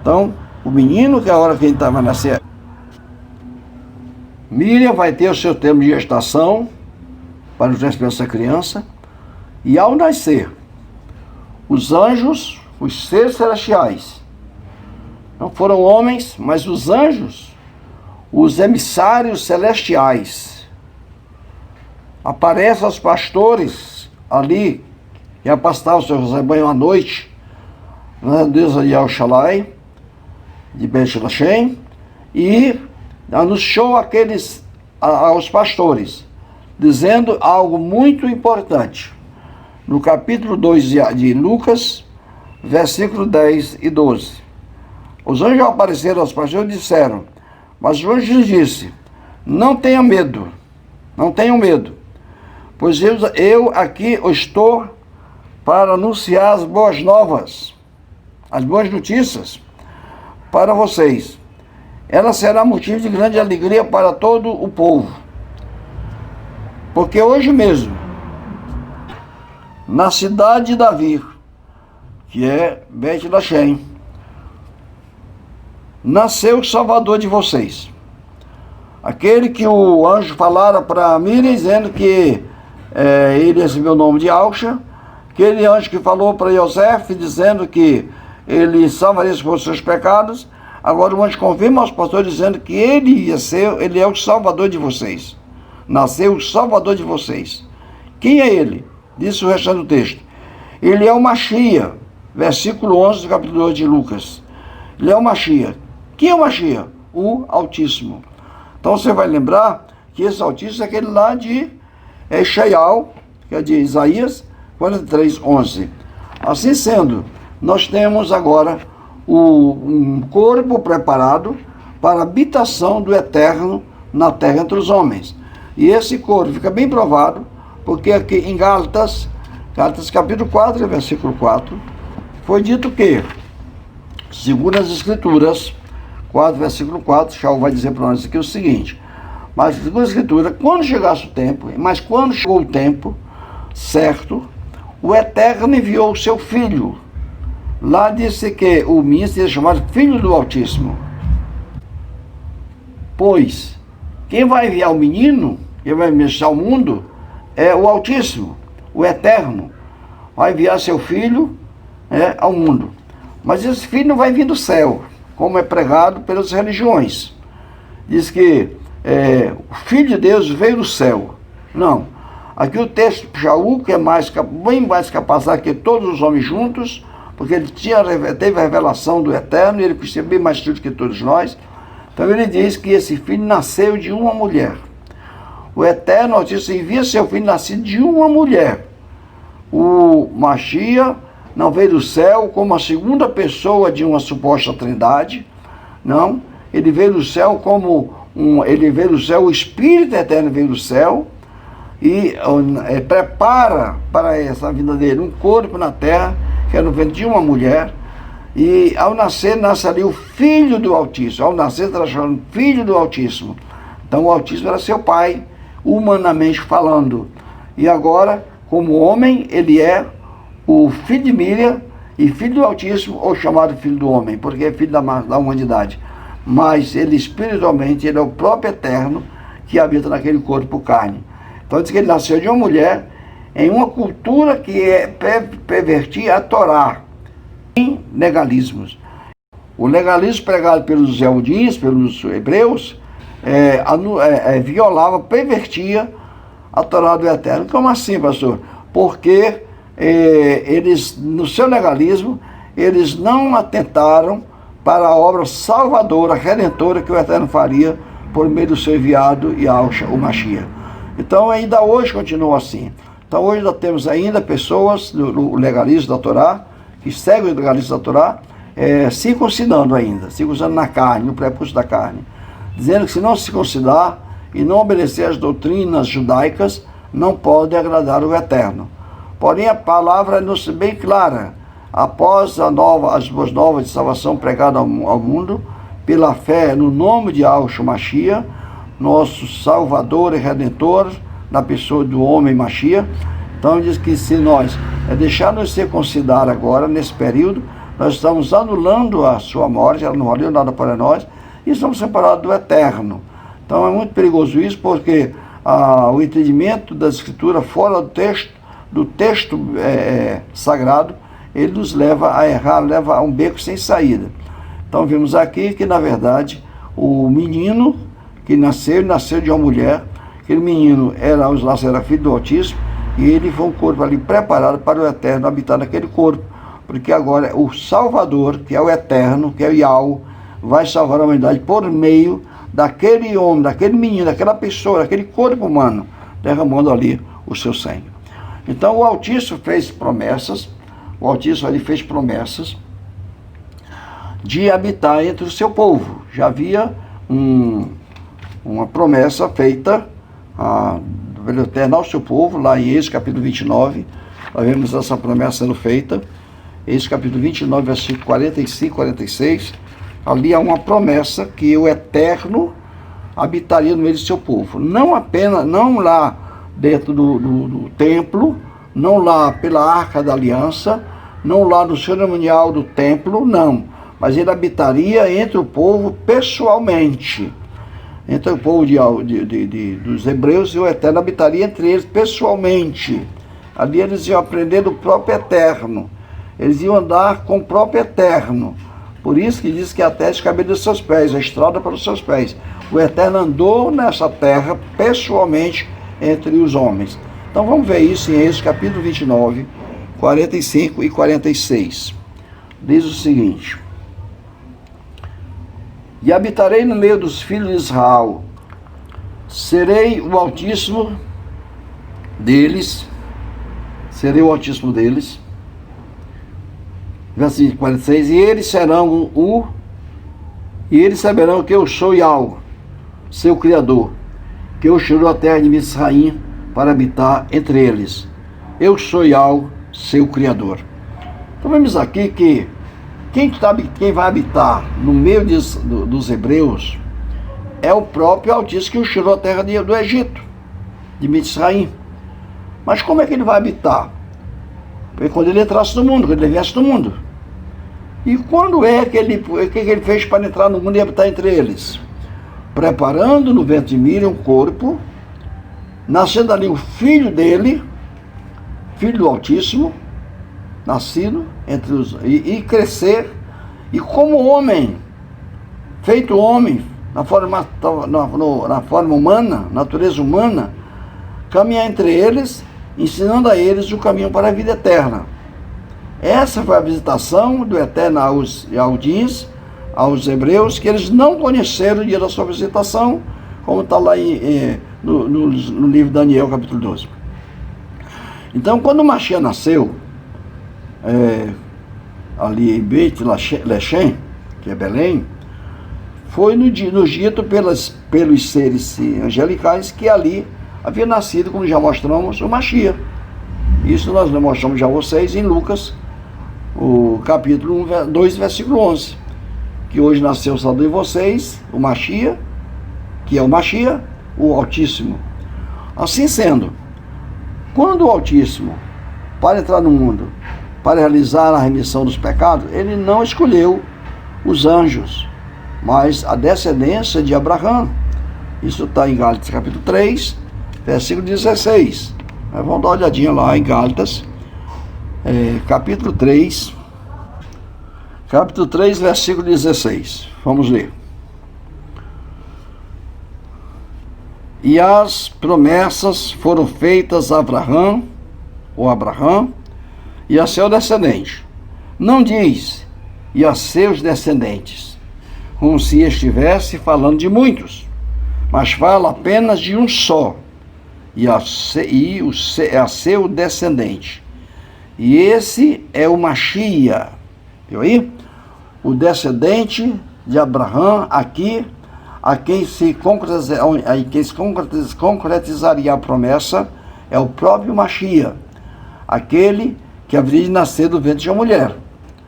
Então, o menino que agora quem vai nascer, Míriam vai ter o seu tempo de gestação para os nascimentos dessa criança, e ao nascer, os anjos, os seres celestiais, não foram homens, mas os anjos, os emissários celestiais, aparecem aos pastores ali, que apastavam seus rebanhos à noite, na deusa de Al-Shalai, de Bet Lashem, e anunciou aos pastores, dizendo algo muito importante. No capítulo 2 de Lucas, versículo 10 e 12. Os anjos apareceram aos pastores e disseram, mas o anjo lhes disse: não tenham medo, pois eu aqui estou para anunciar as boas novas, as boas notícias para vocês. Ela será motivo de grande alegria para todo o povo. Porque hoje mesmo, na cidade de Davi, que é Bet Lashem, nasceu o Salvador de vocês. Aquele que o anjo falara para Míriam, dizendo que ele recebeu o nome de Alxa. Aquele anjo que falou para Yosef, dizendo que ele salvaria os seus pecados. Agora o anjo confirma aos pastores, dizendo que ele é o Salvador de vocês. Nasceu o Salvador de vocês. Quem é ele? Disse o restante do texto. Ele é o Mashiach, versículo 11 do capítulo 2 de Lucas. Ele é o Mashiach. Quem é o Mashiach? O Altíssimo. Então você vai lembrar que esse Altíssimo é aquele lá de Shaial, que é de Isaías 43, 11. Assim sendo, nós temos agora um corpo preparado para a habitação do Eterno na terra entre os homens. E esse corpo fica bem provado, porque aqui em Gálatas capítulo 4, versículo 4, foi dito que, segundo as Escrituras, 4, versículo 4, Shaul vai dizer para nós aqui o seguinte: mas segundo a Escritura, quando chegasse o tempo, mas quando chegou o tempo certo, o Eterno enviou o seu Filho. Lá disse que o menino seria chamado Filho do Altíssimo. Pois, quem vai enviar o menino, quem vai mexer o mundo, é o Altíssimo, o Eterno. Vai enviar seu Filho ao mundo. Mas esse Filho não vai vir do céu, como é pregado pelas religiões. Diz que o Filho de Deus veio do céu. Não. Aqui o texto de Jaú, que é bem mais capaz que todos os homens juntos, porque ele teve a revelação do Eterno, e ele conhecia bem mais tudo que todos nós. Então ele diz que esse filho nasceu de uma mulher. O Eterno Altíssimo envia seu filho nascido de uma mulher. O Machia não veio do céu como a segunda pessoa de uma suposta trindade. Não. Ele veio do céu ele veio do céu, o Espírito Eterno veio do céu e prepara para essa vida dele um corpo na terra, que era no ventre de uma mulher, e ao nascer, nasce ali o Filho do Altíssimo. Ao nascer, transforma Filho do Altíssimo. Então o Altíssimo era seu pai, humanamente falando. E agora, como homem, ele é o filho de Miriam e filho do Altíssimo, ou chamado filho do homem, porque é filho da humanidade. Mas ele espiritualmente, ele é o próprio Eterno que habita naquele corpo carne. Então diz que ele nasceu de uma mulher em uma cultura que pervertia a Torá, em legalismos. O legalismo pregado pelos Zeudim, pelos hebreus, violava, pervertia a Torá do Eterno. Como assim, pastor? Porque eles, no seu legalismo, eles não atentaram para a obra salvadora, redentora que o Eterno faria por meio do seu enviado Yahushua, o Mashiach. Então ainda hoje continua assim. Então hoje nós temos ainda pessoas do legalismo da Torá, que seguem o legalismo da Torá, circuncidando ainda, circuncidando na carne, no prepúcio da carne, dizendo que se não se circuncidar e não obedecer às doutrinas judaicas, não pode agradar o Eterno. Porém a palavra é bem clara. Após as boas novas de salvação pregada ao mundo, pela fé no nome de Yahushua Mashiach, nosso Salvador e Redentor, na pessoa do homem Mashiach. Então diz que se nós deixarmos circuncidar agora, nesse período, nós estamos anulando a sua morte, ela não valeu nada para nós, e estamos separados do Eterno. Então é muito perigoso isso, porque o entendimento da Escritura fora do texto sagrado, ele nos leva a errar, leva a um beco sem saída. Então vimos aqui que, na verdade, o menino que nasceu de uma mulher. Aquele menino era filho do Altíssimo, e ele foi um corpo ali preparado para o Eterno habitar naquele corpo, porque agora o Salvador, que é o Eterno, que é o Yahu, vai salvar a humanidade por meio daquele homem, daquele menino, daquela pessoa, daquele corpo humano, derramando ali o seu sangue. Então o Altíssimo fez promessas, de habitar entre o seu povo. Já havia uma promessa feita do Eterno ao seu povo, lá em Êxodo capítulo 29, nós vemos essa promessa sendo feita. Êxodo capítulo 29, versículo 45, 46, ali há uma promessa que o Eterno habitaria no meio do seu povo. Não lá dentro do templo, não lá pela Arca da Aliança, não lá no cerimonial do templo, não. Mas ele habitaria entre o povo pessoalmente. Entre o povo dos hebreus, e o Eterno habitaria entre eles pessoalmente. Ali eles iam aprender do próprio Eterno. Eles iam andar com o próprio Eterno. Por isso que diz que a terra é cabelo dos seus pés, a estrada para os seus pés. O Eterno andou nessa terra pessoalmente entre os homens. Então vamos ver isso em Êxodo capítulo 29, 45 e 46. Diz o seguinte: e habitarei no meio dos filhos de Israel, serei o Altíssimo deles, versículo 46, e eles saberão que eu sou Yahu, seu Criador, que eu tirou a terra de Misraim para habitar entre eles. Eu sou Yahu, seu Criador. Então vemos aqui que quem vai habitar no meio dos hebreus é o próprio Altíssimo, que o tirou a terra do Egito, de Misraim. Mas como é que ele vai habitar? Porque quando ele entrasse no mundo, quando ele viesse no mundo. E quando o que ele fez para entrar no mundo e habitar entre eles? Preparando no ventre de Miriam um corpo, nascendo ali o filho dele, filho do Altíssimo, nascido entre e crescer, e como homem, feito homem, na forma humana, natureza humana, caminhar entre eles, ensinando a eles o caminho para a vida eterna. Essa foi a visitação do Eterno aos hebreus, que eles não conheceram o dia da sua visitação, como está lá no livro de Daniel, capítulo 12. Então, quando o Mashiach nasceu, ali em Beit Lechem, que é Belém, foi nos dito pelos seres angelicais que ali havia nascido, como já mostramos, o Mashiach. Isso nós mostramos já a vocês em Lucas, o capítulo 2, versículo 11, que hoje nasceu o Salvador de vocês, o Mashiach, que é o Mashiach, o Altíssimo. Assim sendo, quando o Altíssimo, para entrar no mundo, para realizar a remissão dos pecados, ele não escolheu os anjos, mas a descendência de Abraão. Isso está em Gálatas capítulo 3, versículo 16. Mas vamos dar uma olhadinha lá em Gálatas, capítulo 3, versículo 16. Vamos ler. E as promessas foram feitas a Abraão, e a seu descendente. Não diz, e a seus descendentes, como se estivesse falando de muitos, mas fala apenas de um só, e a seu descendente. E esse é o Mashiach. Viu aí? O descendente de Abraão aqui, a quem se concretizaria a promessa, é o próprio Mashiach, aquele que haveria de nascer do ventre de uma mulher,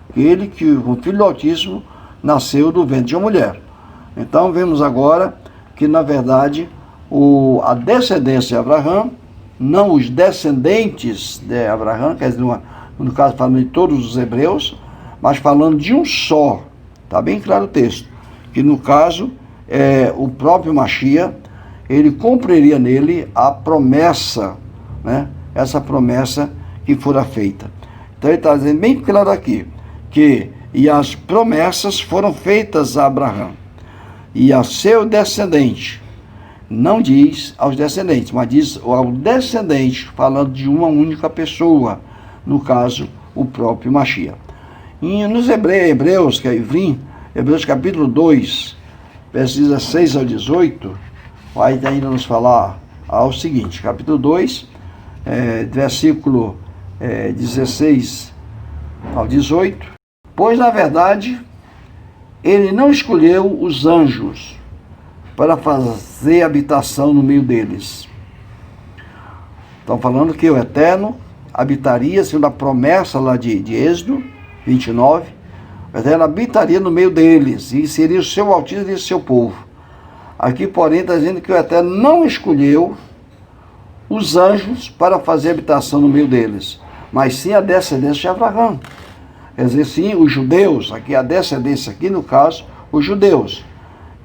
aquele que o Filho do Altíssimo nasceu do ventre de uma mulher. Então vemos agora que na verdade a descendência de Abraão, não os descendentes de Abraão, quer dizer, no caso falando de todos os hebreus, mas falando de um só. Está bem claro o texto, que no caso o próprio Mashiach, ele cumpriria nele a promessa, né? Essa promessa que fora feita. Então ele está dizendo bem claro aqui, e as promessas foram feitas a Abraão, e a seu descendente. Não diz aos descendentes, mas diz ao descendente, falando de uma única pessoa, no caso, o próprio Mashiach. E nos Hebreus, que é Ivrim, Hebreus capítulo 2, versos 16 ao 18, vai ainda nos falar o seguinte, capítulo 2, versículo 16 ao 18, pois na verdade ele não escolheu os anjos para fazer habitação no meio deles. Estão falando que o Eterno habitaria, segundo a promessa lá de Êxodo 29, o Eterno habitaria no meio deles, e seria o seu Altíssimo e o seu povo. Aqui, porém, está dizendo que o Eterno não escolheu os anjos para fazer habitação no meio deles, mas sim a descendência de Abraão. Quer dizer, sim, os judeus, aqui a descendência, aqui no caso, os judeus.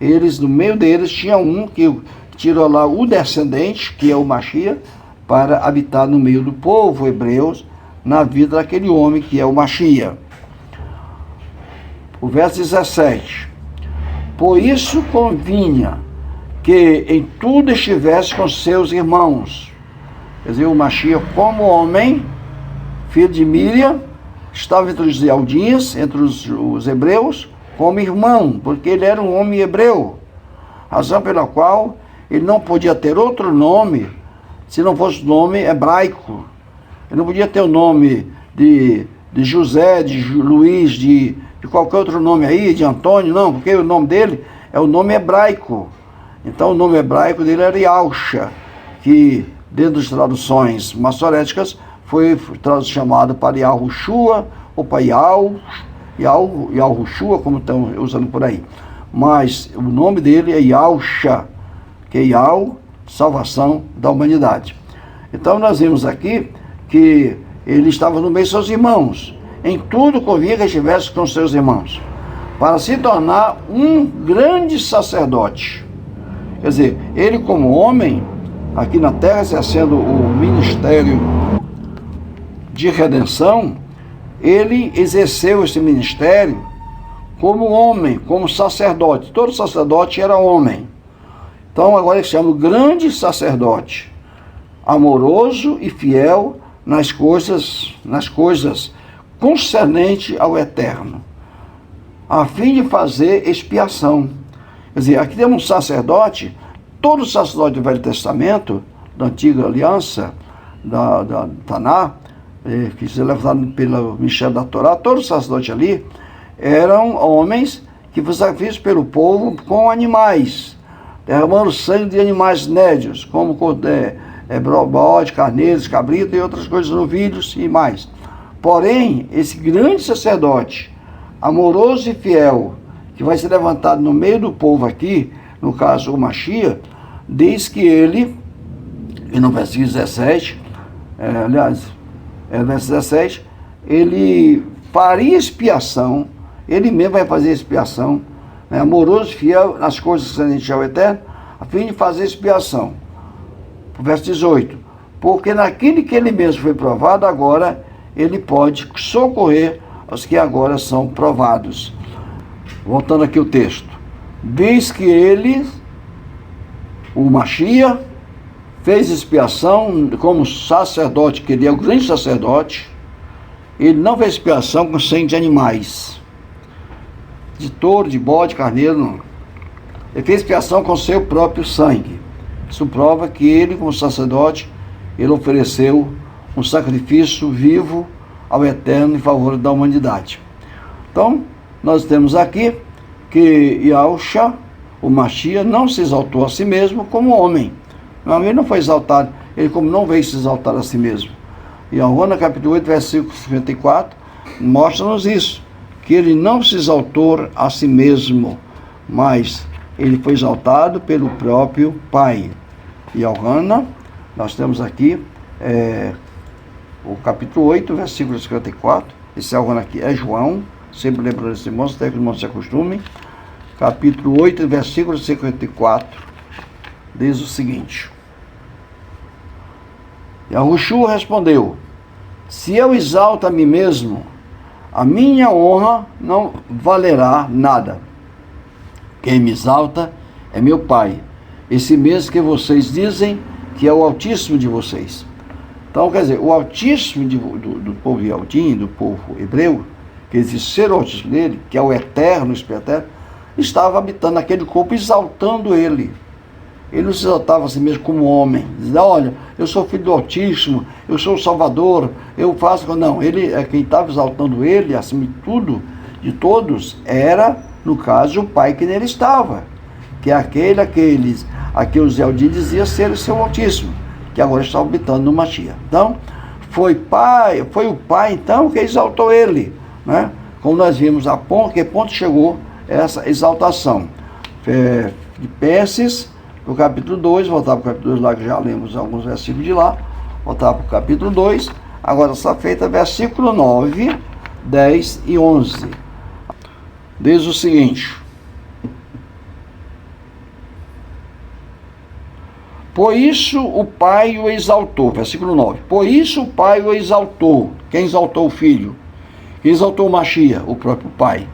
Eles, no meio deles, tinha um que tirou lá o descendente, que é o Mashiach, para habitar no meio do povo hebreu, na vida daquele homem que é o Mashiach. O verso 17. Por isso convinha que em tudo estivesse com seus irmãos. Quer dizer, o Mashiach, como homem, filho de Miriam, estava entre os Aldins, entre os hebreus, como irmão, porque ele era um homem hebreu, razão pela qual ele não podia ter outro nome se não fosse o nome hebraico. Ele não podia ter o nome de José, de Luiz, de qualquer outro nome aí, de Antônio, não, porque o nome dele é o nome hebraico. Então o nome hebraico dele era Yahusha, que dentro das traduções maçoréticas foi chamado para Yahushua ou para Yahushua, como estão usando por aí. Mas o nome dele é Yahusha, que é Yahu, salvação da humanidade. Então nós vimos aqui que ele estava no meio de seus irmãos. Em tudo convinha que estivesse com seus irmãos, para se tornar um grande sacerdote. Quer dizer, ele como homem, aqui na terra, exercendo o ministério de redenção, ele exerceu esse ministério como homem, como sacerdote. Todo sacerdote era homem. Então agora ele se chama o grande sacerdote, amoroso e fiel nas coisas concernentes ao eterno, a fim de fazer expiação. Quer dizer, aqui temos um sacerdote, todo sacerdote do Velho Testamento, da Antiga Aliança, da Taná, que se levantado pelo Michel da Torá, todos os sacerdotes ali eram homens que faziam sacrifício pelo povo com animais, derramando sangue de animais nédios, como bode, carneiros, cabrito e outras coisas, novilhos e mais. Porém, esse grande sacerdote, amoroso e fiel, que vai ser levantado no meio do povo aqui, no caso o Mashiach, diz que ele, e no versículo 17, no versículo 17, ele faria expiação, ele mesmo vai fazer expiação, né, amoroso e fiel nas coisas concernentes ao eterno, a fim de fazer expiação. Verso 18, porque naquele que ele mesmo foi provado, agora ele pode socorrer aos que agora são provados. Voltando aqui o texto. Diz que ele, o Mashiach, fez expiação como sacerdote, que ele é o grande sacerdote. Ele não fez expiação com sangue de animais, de touro, de bode, carneiro, não. Ele fez expiação com seu próprio sangue. Isso prova que ele, como sacerdote, ele ofereceu um sacrifício vivo ao Eterno em favor da humanidade. Então, nós temos aqui que Yahushua, o Mashiach, não se exaltou a si mesmo como homem. Ele não foi exaltado, ele como não veio se exaltar a si mesmo. E Yahuana, capítulo 8, versículo 54, mostra-nos isso, que ele não se exaltou a si mesmo, mas ele foi exaltado pelo próprio Pai. E Yahuana, nós temos aqui o capítulo 8, versículo 54, esse Yahuana aqui é João, sempre lembrando esse irmão, até que os irmãos se acostumem. Capítulo 8, versículo 54, diz o seguinte: Yahushua respondeu: se eu exalto a mim mesmo, a minha honra não valerá nada. Quem me exalta é meu Pai, esse mesmo que vocês dizem que é o Altíssimo de vocês. Então, quer dizer, o Altíssimo do povo Yaldim, do povo hebreu, que existe ser o Altíssimo dele, que é o Eterno, o Espírito Eterno, estava habitando naquele corpo, exaltando ele. Ele não se exaltava a si mesmo como homem, dizia: olha, eu sou filho do Altíssimo, eu sou o Salvador, eu faço... Não, ele, quem estava exaltando ele, acima de tudo, de todos, era, no caso, o Pai que nele estava, que é aquele a que os Yaldim dizia ser o seu Altíssimo, que agora está habitando no Mashiach. Então, foi o Pai, então, que exaltou ele, né? Como nós vimos, que ponto chegou essa exaltação. Filipenses, no capítulo 2, voltar para o capítulo 2 lá, que já lemos alguns versículos de lá, voltar para o capítulo 2, agora está feita versículo 9, 10 e 11. Diz o seguinte: por isso o Pai o exaltou, versículo 9, por isso o Pai o exaltou. Quem exaltou o Filho? Quem exaltou o Mashiach? O próprio Pai.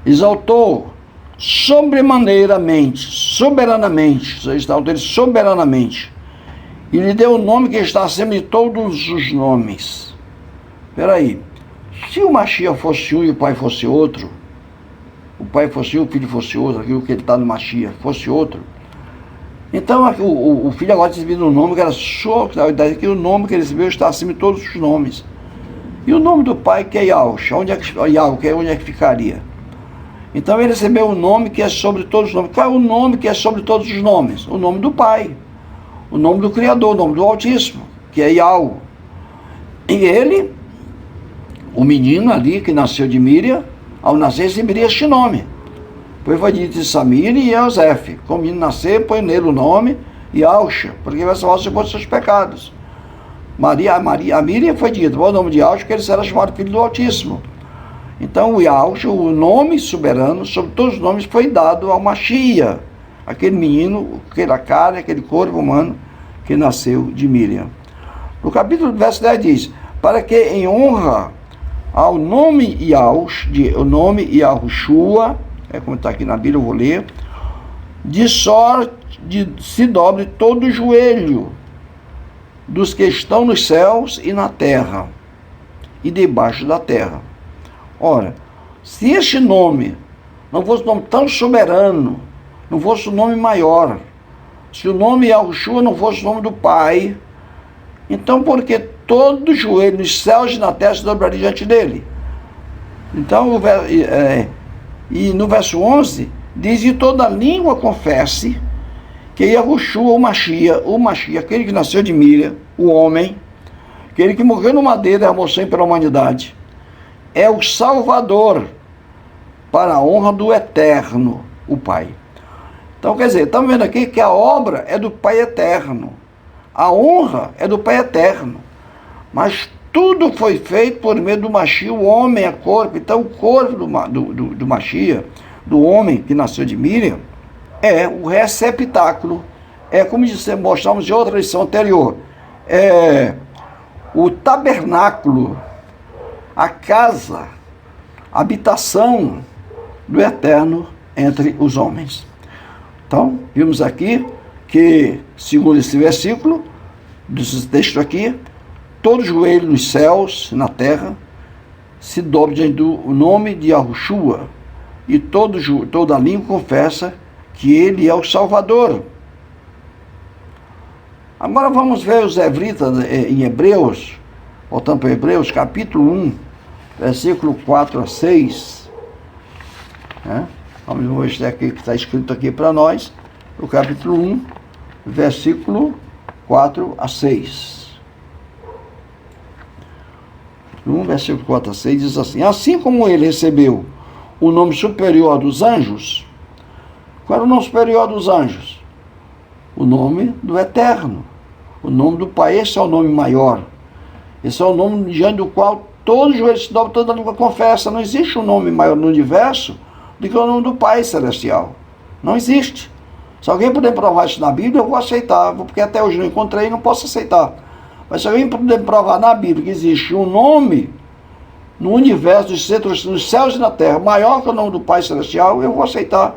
Exaltou soberanamente, exaltou ele soberanamente, e lhe deu o nome que está acima de todos os nomes. Espera aí, se o Mashiach fosse um e o Pai fosse outro, o Pai fosse um, o Filho fosse outro, aquilo que ele está no Mashiach fosse outro, então o Filho agora recebeu um nome que era que o nome que ele recebeu está acima de todos os nomes. E o nome do Pai, que é Yahushua, onde é que ficaria? Então ele recebeu um nome que é sobre todos os nomes. Qual é o nome que é sobre todos os nomes? O nome do Pai, o nome do Criador, o nome do Altíssimo, que é Yahu. E ele, o menino ali que nasceu de Miriam, ao nascer receberia este nome. Pois foi dito de Samir e Yosef: como o menino nascer, põe nele o nome Yahushua, porque vai salvar os seus pecados. A Miriam foi dito: o nome de Yahushua, porque ele será chamado Filho do Altíssimo. Então o Yahushua, o nome soberano sobre todos os nomes, foi dado ao Mashiach, aquele menino, aquela carne, aquele corpo humano que nasceu de Miriam. No capítulo verso 10 diz: para que em honra ao nome Yahushua, é como está aqui na Bíblia, eu vou ler, de sorte de se dobre todo o joelho dos que estão nos céus e na terra e debaixo da terra. Ora, se este nome não fosse um nome tão soberano, não fosse um nome maior, se o nome Yahushua não fosse o nome do Pai, então por que todo joelho nos céus e na terra se dobraria diante dele? Então, e no verso 11, diz: e toda língua confesse que Yahushua, o Mashiach, aquele que nasceu de Miriam, o homem, aquele que morreu no madeiro e derramou sangue pela humanidade, é o Salvador para a honra do Eterno, o Pai. Então, quer dizer, estamos vendo aqui que a obra é do Pai Eterno, a honra é do Pai Eterno, mas tudo foi feito por meio do Mashiach, o homem é corpo. Então, o corpo do Mashiach, do homem que nasceu de Miriam, é o receptáculo, é como mostramos em outra lição anterior, é o tabernáculo, a casa, a habitação do Eterno entre os homens. Então, vimos aqui que, segundo esse versículo, desse texto aqui, todo joelho nos céus, na terra, se dobre diante do nome de Yahushua, e toda língua confessa que ele é o Salvador. Agora vamos ver os hebreus em Hebreus, voltando para Hebreus, capítulo 1, versículo 4 a 6. Vamos ver aqui que está escrito aqui para nós, o capítulo 1, versículo 4 a 6. 1, versículo 4 a 6 diz assim: assim como ele recebeu o nome superior dos anjos. Qual era o nome superior dos anjos? O nome do Eterno, o nome do Pai. Esse é o nome maior, esse é o nome diante do qual todos os joelhos se dobram, toda língua confessa. Não existe um nome maior no universo do que o nome do Pai Celestial. Não existe. Se alguém puder provar isso na Bíblia, eu vou aceitar, porque até hoje não encontrei e não posso aceitar. Mas se alguém puder provar na Bíblia que existe um nome no universo, nos céus e na terra, maior que o nome do Pai Celestial, eu vou aceitar.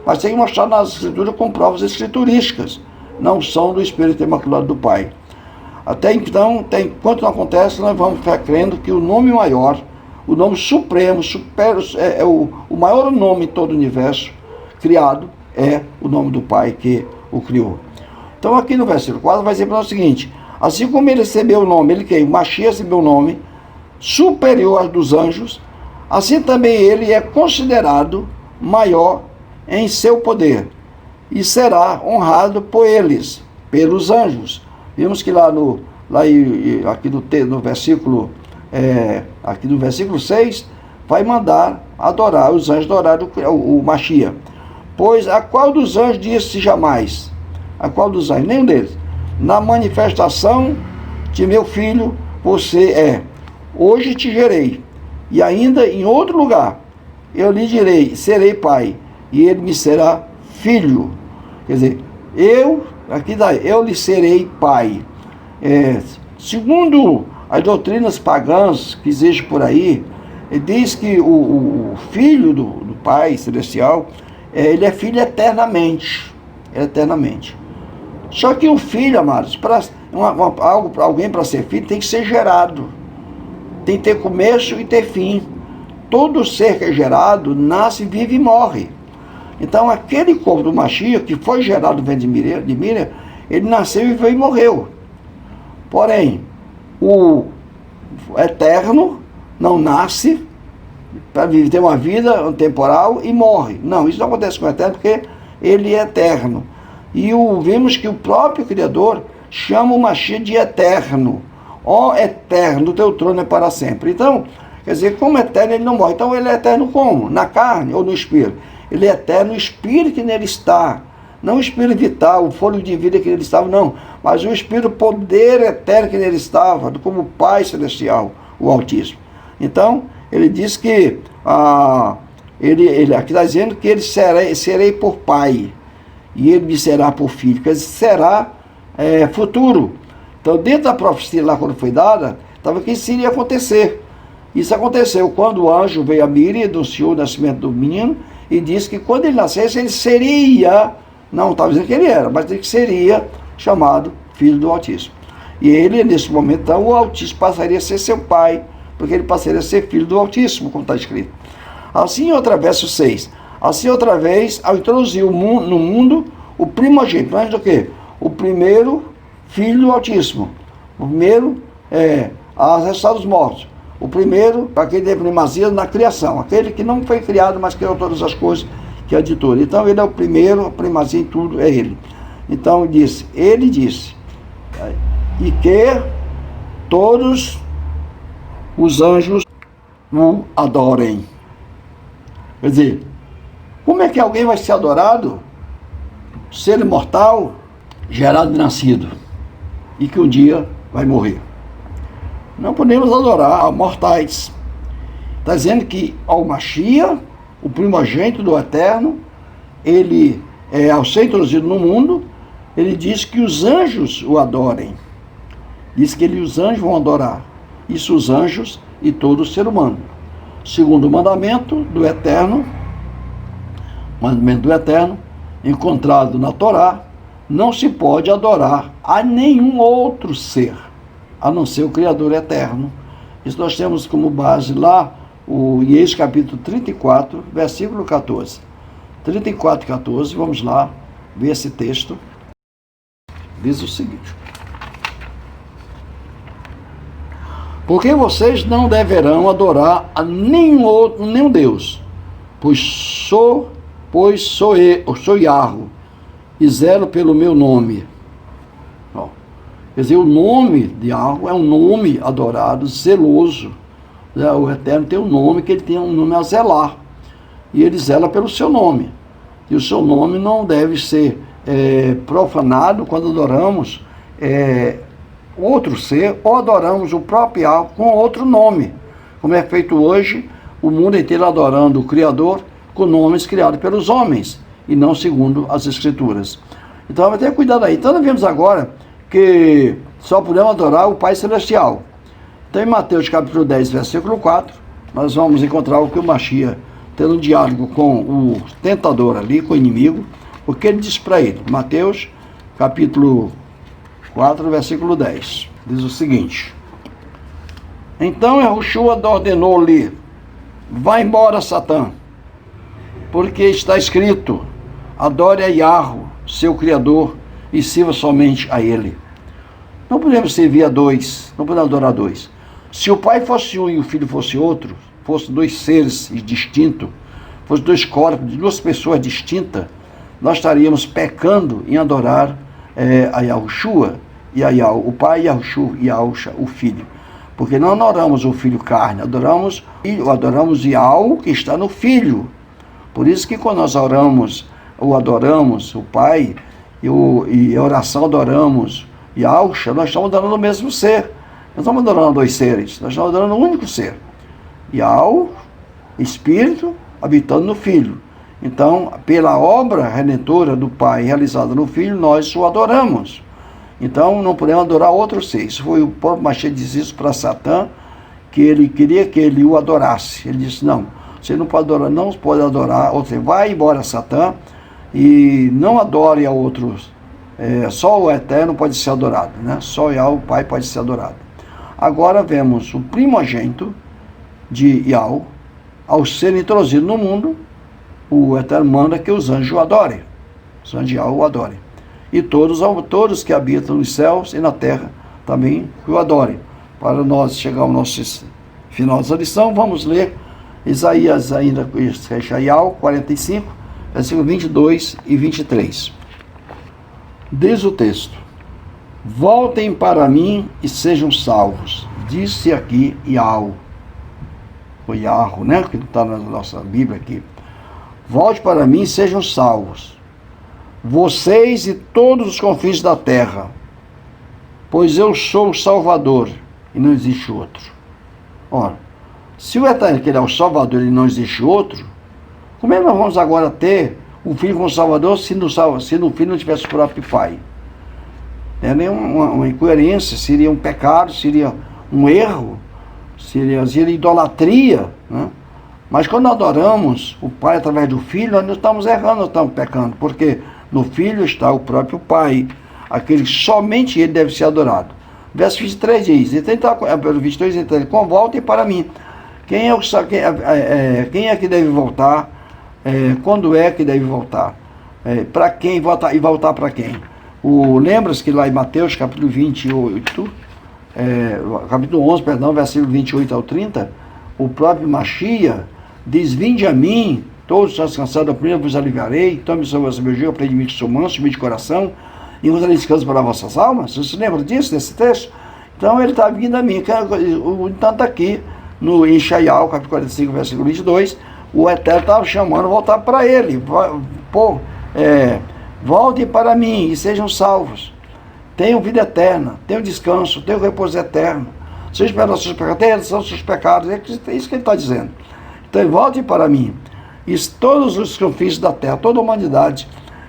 Mas tem que mostrar nas Escrituras com provas escriturísticas, não são do Espírito Imaculado do Pai. Até então, enquanto não acontece, nós vamos ficar crendo que o nome maior, o nome supremo, o maior nome em todo o universo criado, é o nome do Pai que o criou. Então aqui no versículo 4 vai dizer para nós o seguinte: assim como ele recebeu o nome, o Mashiach recebeu o nome superior aos dos anjos, assim também ele é considerado maior em seu poder, e será honrado por eles, pelos anjos. Vimos que aqui no versículo aqui no versículo 6, vai mandar adorar, os anjos adorar o Mashiach. Pois a qual dos anjos disse jamais? A qual dos anjos? Nenhum deles. Na manifestação de meu filho, você é. Hoje te gerei. E ainda em outro lugar, eu lhe direi, serei pai, e ele me será filho. Quer dizer, eu lhe serei pai. Segundo as doutrinas pagãs que existem por aí, diz que o filho do Pai Celestial, ele é filho eternamente. Só que o filho, amados, alguém para ser filho tem que ser gerado. Tem que ter começo e ter fim. Todo ser que é gerado nasce, vive e morre. Então aquele corpo do Mashiach, que foi gerado do ventre de Miriam, ele nasceu, viveu e morreu. Porém, o eterno não nasce para ter uma vida temporal e morre. Não, isso não acontece com o eterno, porque ele é eterno. E vimos que o próprio Criador chama o Mashiach de eterno. Ó eterno, o teu trono é para sempre. Então, quer dizer, como eterno ele não morre. Então ele é eterno como? Na carne ou no espírito? Ele é eterno no espírito que nele está. Não o espírito vital, o fôlego de vida que nele estava, não. Mas o espírito, o poder eterno que nele estava, como o Pai Celestial, o Altíssimo. Então, ele diz que, ele aqui está dizendo que ele serei por pai, e ele me será por filho. Quer dizer, será futuro. Então, dentro da profecia lá, quando foi dada, estava que isso iria acontecer. Isso aconteceu quando o anjo veio a Miriam, anunciou o nascimento do menino, e disse que quando ele nascesse, ele seria, não estava dizendo que ele era, mas que seria chamado Filho do Altíssimo. E ele, nesse momento, então, o Altíssimo passaria a ser seu pai, porque ele passaria a ser Filho do Altíssimo, como está escrito. Assim, outra verso 6. Assim, outra vez, ao introduzir no mundo o primogênito, mas do quê? O primeiro Filho do Altíssimo. O primeiro a ressuscitar dos mortos. O primeiro, aquele de primazia na criação, aquele que não foi criado, mas criou todas as coisas, que é de tudo. Então ele é o primeiro, a primazia em tudo é ele. Então ele disse, e que todos os anjos o adorem. Quer dizer, como é que alguém vai ser adorado? Ser imortal, gerado e nascido, e que um dia vai morrer. Não podemos adorar a mortais. Está dizendo que ao Mashiach, o primogênito do Eterno, ele, ao ser introduzido no mundo, ele diz que os anjos o adorem. Diz que os anjos vão adorar. Isso os anjos e todo ser humano. Segundo o mandamento do Eterno, encontrado na Torá, não se pode adorar a nenhum outro ser, a não ser o Criador eterno. Isso nós temos como base lá, o Êxodo capítulo 34, versículo 14. 34 e 14, vamos lá ver esse texto. Diz o seguinte: porque vocês não deverão adorar a nenhum Deus, pois sou Yahweh, e zelo pelo meu nome. Quer dizer, o nome de Yahweh é um nome adorado, zeloso. O Eterno tem um nome, que ele tem um nome a zelar. E ele zela pelo seu nome. E o seu nome não deve ser profanado quando adoramos outro ser, ou adoramos o próprio Yahweh com outro nome. Como é feito hoje, o mundo inteiro adorando o Criador com nomes criados pelos homens, e não segundo as Escrituras. Então, vai ter cuidado aí. Então, nós vemos agora que só podemos adorar o Pai Celestial. Então, em Mateus capítulo 10, versículo 4, nós vamos encontrar o que o Mashiach, tendo um diálogo com o tentador ali, com o inimigo, o que ele diz para ele. Mateus capítulo 4, versículo 10, diz o seguinte: então Yahushua ordenou-lhe, vá embora, Satã, porque está escrito, adore a Yahweh, seu Criador, e sirva somente a Ele. Não podemos servir a dois, não podemos adorar dois. Se o Pai fosse um e o Filho fosse outro, fossem dois seres distintos, fossem dois corpos, de duas pessoas distintas, nós estaríamos pecando em adorar a Yahushua, e a Yahweh, o Pai, e Yahushua, o Filho. Porque não adoramos o Filho carne, adoramos Yahweh que está no Filho. Por isso que quando nós adoramos o Pai, e a oração adoramos Yahushua, nós estamos adorando o mesmo ser. Nós estamos adorando dois seres, nós estamos adorando um único ser. Yahweh, Espírito, habitando no Filho. Então, pela obra redentora do Pai realizada no Filho, nós o adoramos. Então, não podemos adorar outro ser. Isso foi o próprio Mashiach diz isso para Satã, que ele queria que ele o adorasse. Ele disse, não, você não pode adorar, ou seja, vai embora, Satã, e não adore a outros. Só o Eterno pode ser adorado, né? Só Yahweh, o Pai, pode ser adorado. Agora vemos o primogênito de Yahweh, ao ser introduzido no mundo, o Eterno manda que os anjos o adorem. Os anjos de Yahweh o adorem. E todos que habitam nos céus e na terra também o adorem. Para nós chegar ao nosso final dessa lição, vamos ler Isaías ainda, Yeshayahu 45, versículos 22 e 23. Diz o texto: voltem para mim e sejam salvos. Disse aqui Yahweh. O Yahweh, né? Que está na nossa Bíblia aqui. Volte para mim e sejam salvos, vocês e todos os confins da terra, pois eu sou o Salvador e não existe outro. Ora, se o Eterno, que ele é o Salvador e não existe outro, como é que nós vamos agora ter um filho como Salvador se no filho não tivesse o próprio Pai? É uma incoerência, seria um pecado, seria um erro seria idolatria, né? Mas quando adoramos o Pai através do Filho, nós não estamos errando, nós estamos pecando, porque no Filho está o próprio Pai, aquele que somente Ele deve ser adorado. Verso 23 diz, pelo 22 ele convoltem para mim. Quem é que deve voltar? Quando é que deve voltar? Para quem voltar? E voltar para quem? Lembra-se que lá em Mateus, capítulo 28, capítulo 11, perdão, versículo 28 ao 30, o próprio Machia diz, vinde a mim, todos estão cansados, a primeira vos aliviarei, tome sobre o meu jugo, aprende de mim que sou manso, humilde de coração, e encontrarei descanso para vossas almas. Você se lembra disso, desse texto? Então ele está vindo a mim. Tanto aqui, no Ishaiah, capítulo 45, versículo 22, o Eterno estava chamando voltar para ele. Voltem para mim e sejam salvos. Tenham vida eterna, tenham descanso, tenham repouso eterno. Sejam perdoados seus pecados, são seus pecados. É isso que ele está dizendo. Então voltem para mim. E todos os confins da terra, toda a humanidade,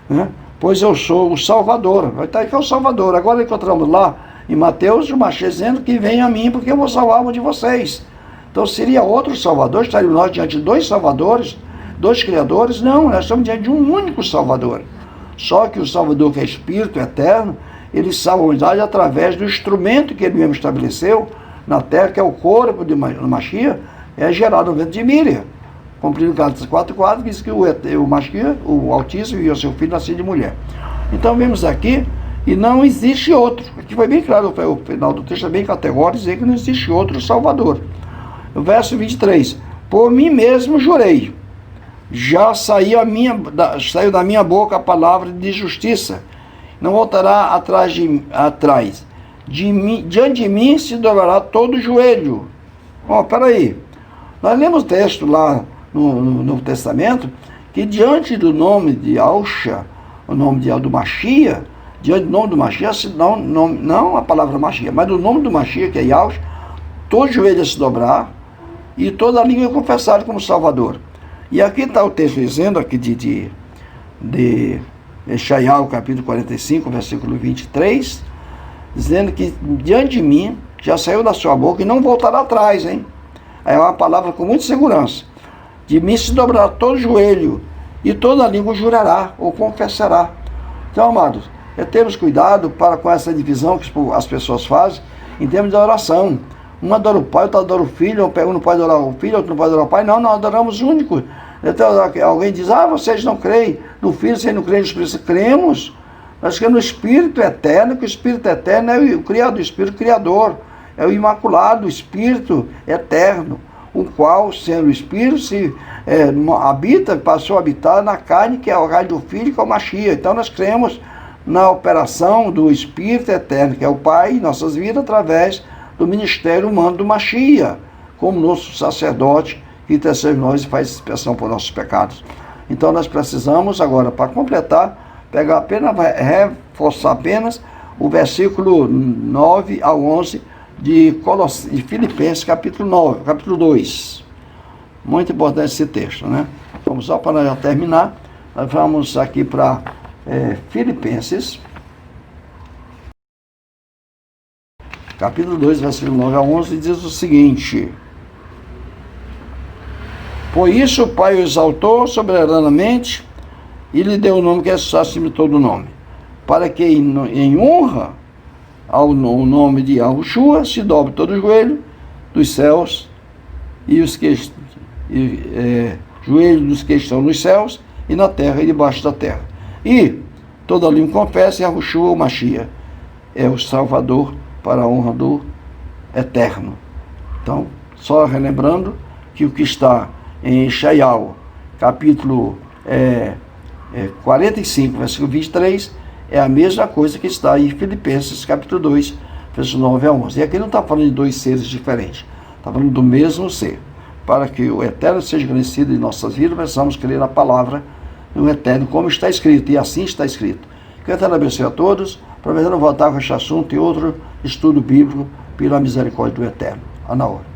né? Pois eu sou o Salvador. Vai estar aqui o Salvador. Agora encontramos lá em Mateus o Machia dizendo que vem a mim porque eu vou salvar um de vocês. Então seria outro Salvador? Estaríamos nós diante de dois Salvadores, dois Criadores? Não, nós estamos diante de um único Salvador. Só que o Salvador, que é Espírito Eterno, ele salva a humanidade através do instrumento que ele mesmo estabeleceu na terra, que é o corpo do Machia, é gerado no ventre de Miriam. Cumprindo Gálatas 4:4, diz que o Machia, o Altíssimo, e o seu filho nascido de mulher. Então vemos aqui, e não existe outro. Aqui foi bem claro, o final do texto é bem categórico, dizer que não existe outro Salvador. O verso 23, por mim mesmo jurei, já saiu da minha boca a palavra de justiça, não voltará atrás. Diante de mim se dobrará todo o joelho. Peraí, nós lemos o texto lá no Novo Testamento, que diante do nome de Yahshua, o nome do Machia, diante do nome do Machia, não a palavra Machia, mas do nome do Machia, que é Yahshua, todo joelho a se dobrar e toda a língua confessar como Salvador. E aqui está o texto dizendo, aqui de Ishaiah, capítulo 45, versículo 23, dizendo que diante de mim já saiu da sua boca e não voltará atrás, hein? É uma palavra com muita segurança. De mim se dobrará todo joelho e toda língua jurará ou confessará. Então, amados, temos cuidado com essa divisão que as pessoas fazem em termos de oração. Um adora o pai, outro adora o filho, um não pode adorar o filho, outro não pode adorar o pai. Não, nós adoramos o único. Então, alguém diz, vocês não creem no filho, vocês não creem no Espírito. Cremos. Nós cremos no Espírito Eterno, que o Espírito Eterno é o Criador, o Espírito Criador. É o Imaculado, o Espírito Eterno, o qual, sendo o Espírito, passou a habitar na carne, que é o raio do Filho, que é o Machia. Então nós cremos na operação do Espírito Eterno, que é o Pai, em nossas vidas, através do ministério humano do Machia, como nosso sacerdote, que intercede nós e faz expiação por nossos pecados. Então nós precisamos agora, para completar, reforçar apenas o versículo 9 ao 11 de Filipenses, capítulo 2. Muito importante esse texto, né? Vamos só para já terminar, nós vamos aqui para Filipenses, capítulo 2, versículo 9 a 11, diz o seguinte: por isso o Pai o exaltou soberanamente e lhe deu o nome que é acima de todo nome, para que em honra ao nome de Yahshua se dobre todo o joelho dos céus e joelho dos que estão nos céus e na terra e debaixo da terra. E toda língua confessa Yahshua o Machia é o Salvador para a honra do Eterno. Então, só relembrando que o que está em Ishaiah, capítulo 45, versículo 23, é a mesma coisa que está em Filipenses, capítulo 2, versos 9 a 11. E aqui não está falando de dois seres diferentes, está falando do mesmo ser. Para que o Eterno seja conhecido em nossas vidas, precisamos crer na palavra do Eterno, como está escrito, e assim está escrito. Que o Eterno abençoe a todos, prometendo voltar com este assunto e outro estudo bíblico, pela misericórdia do Eterno. Anaora.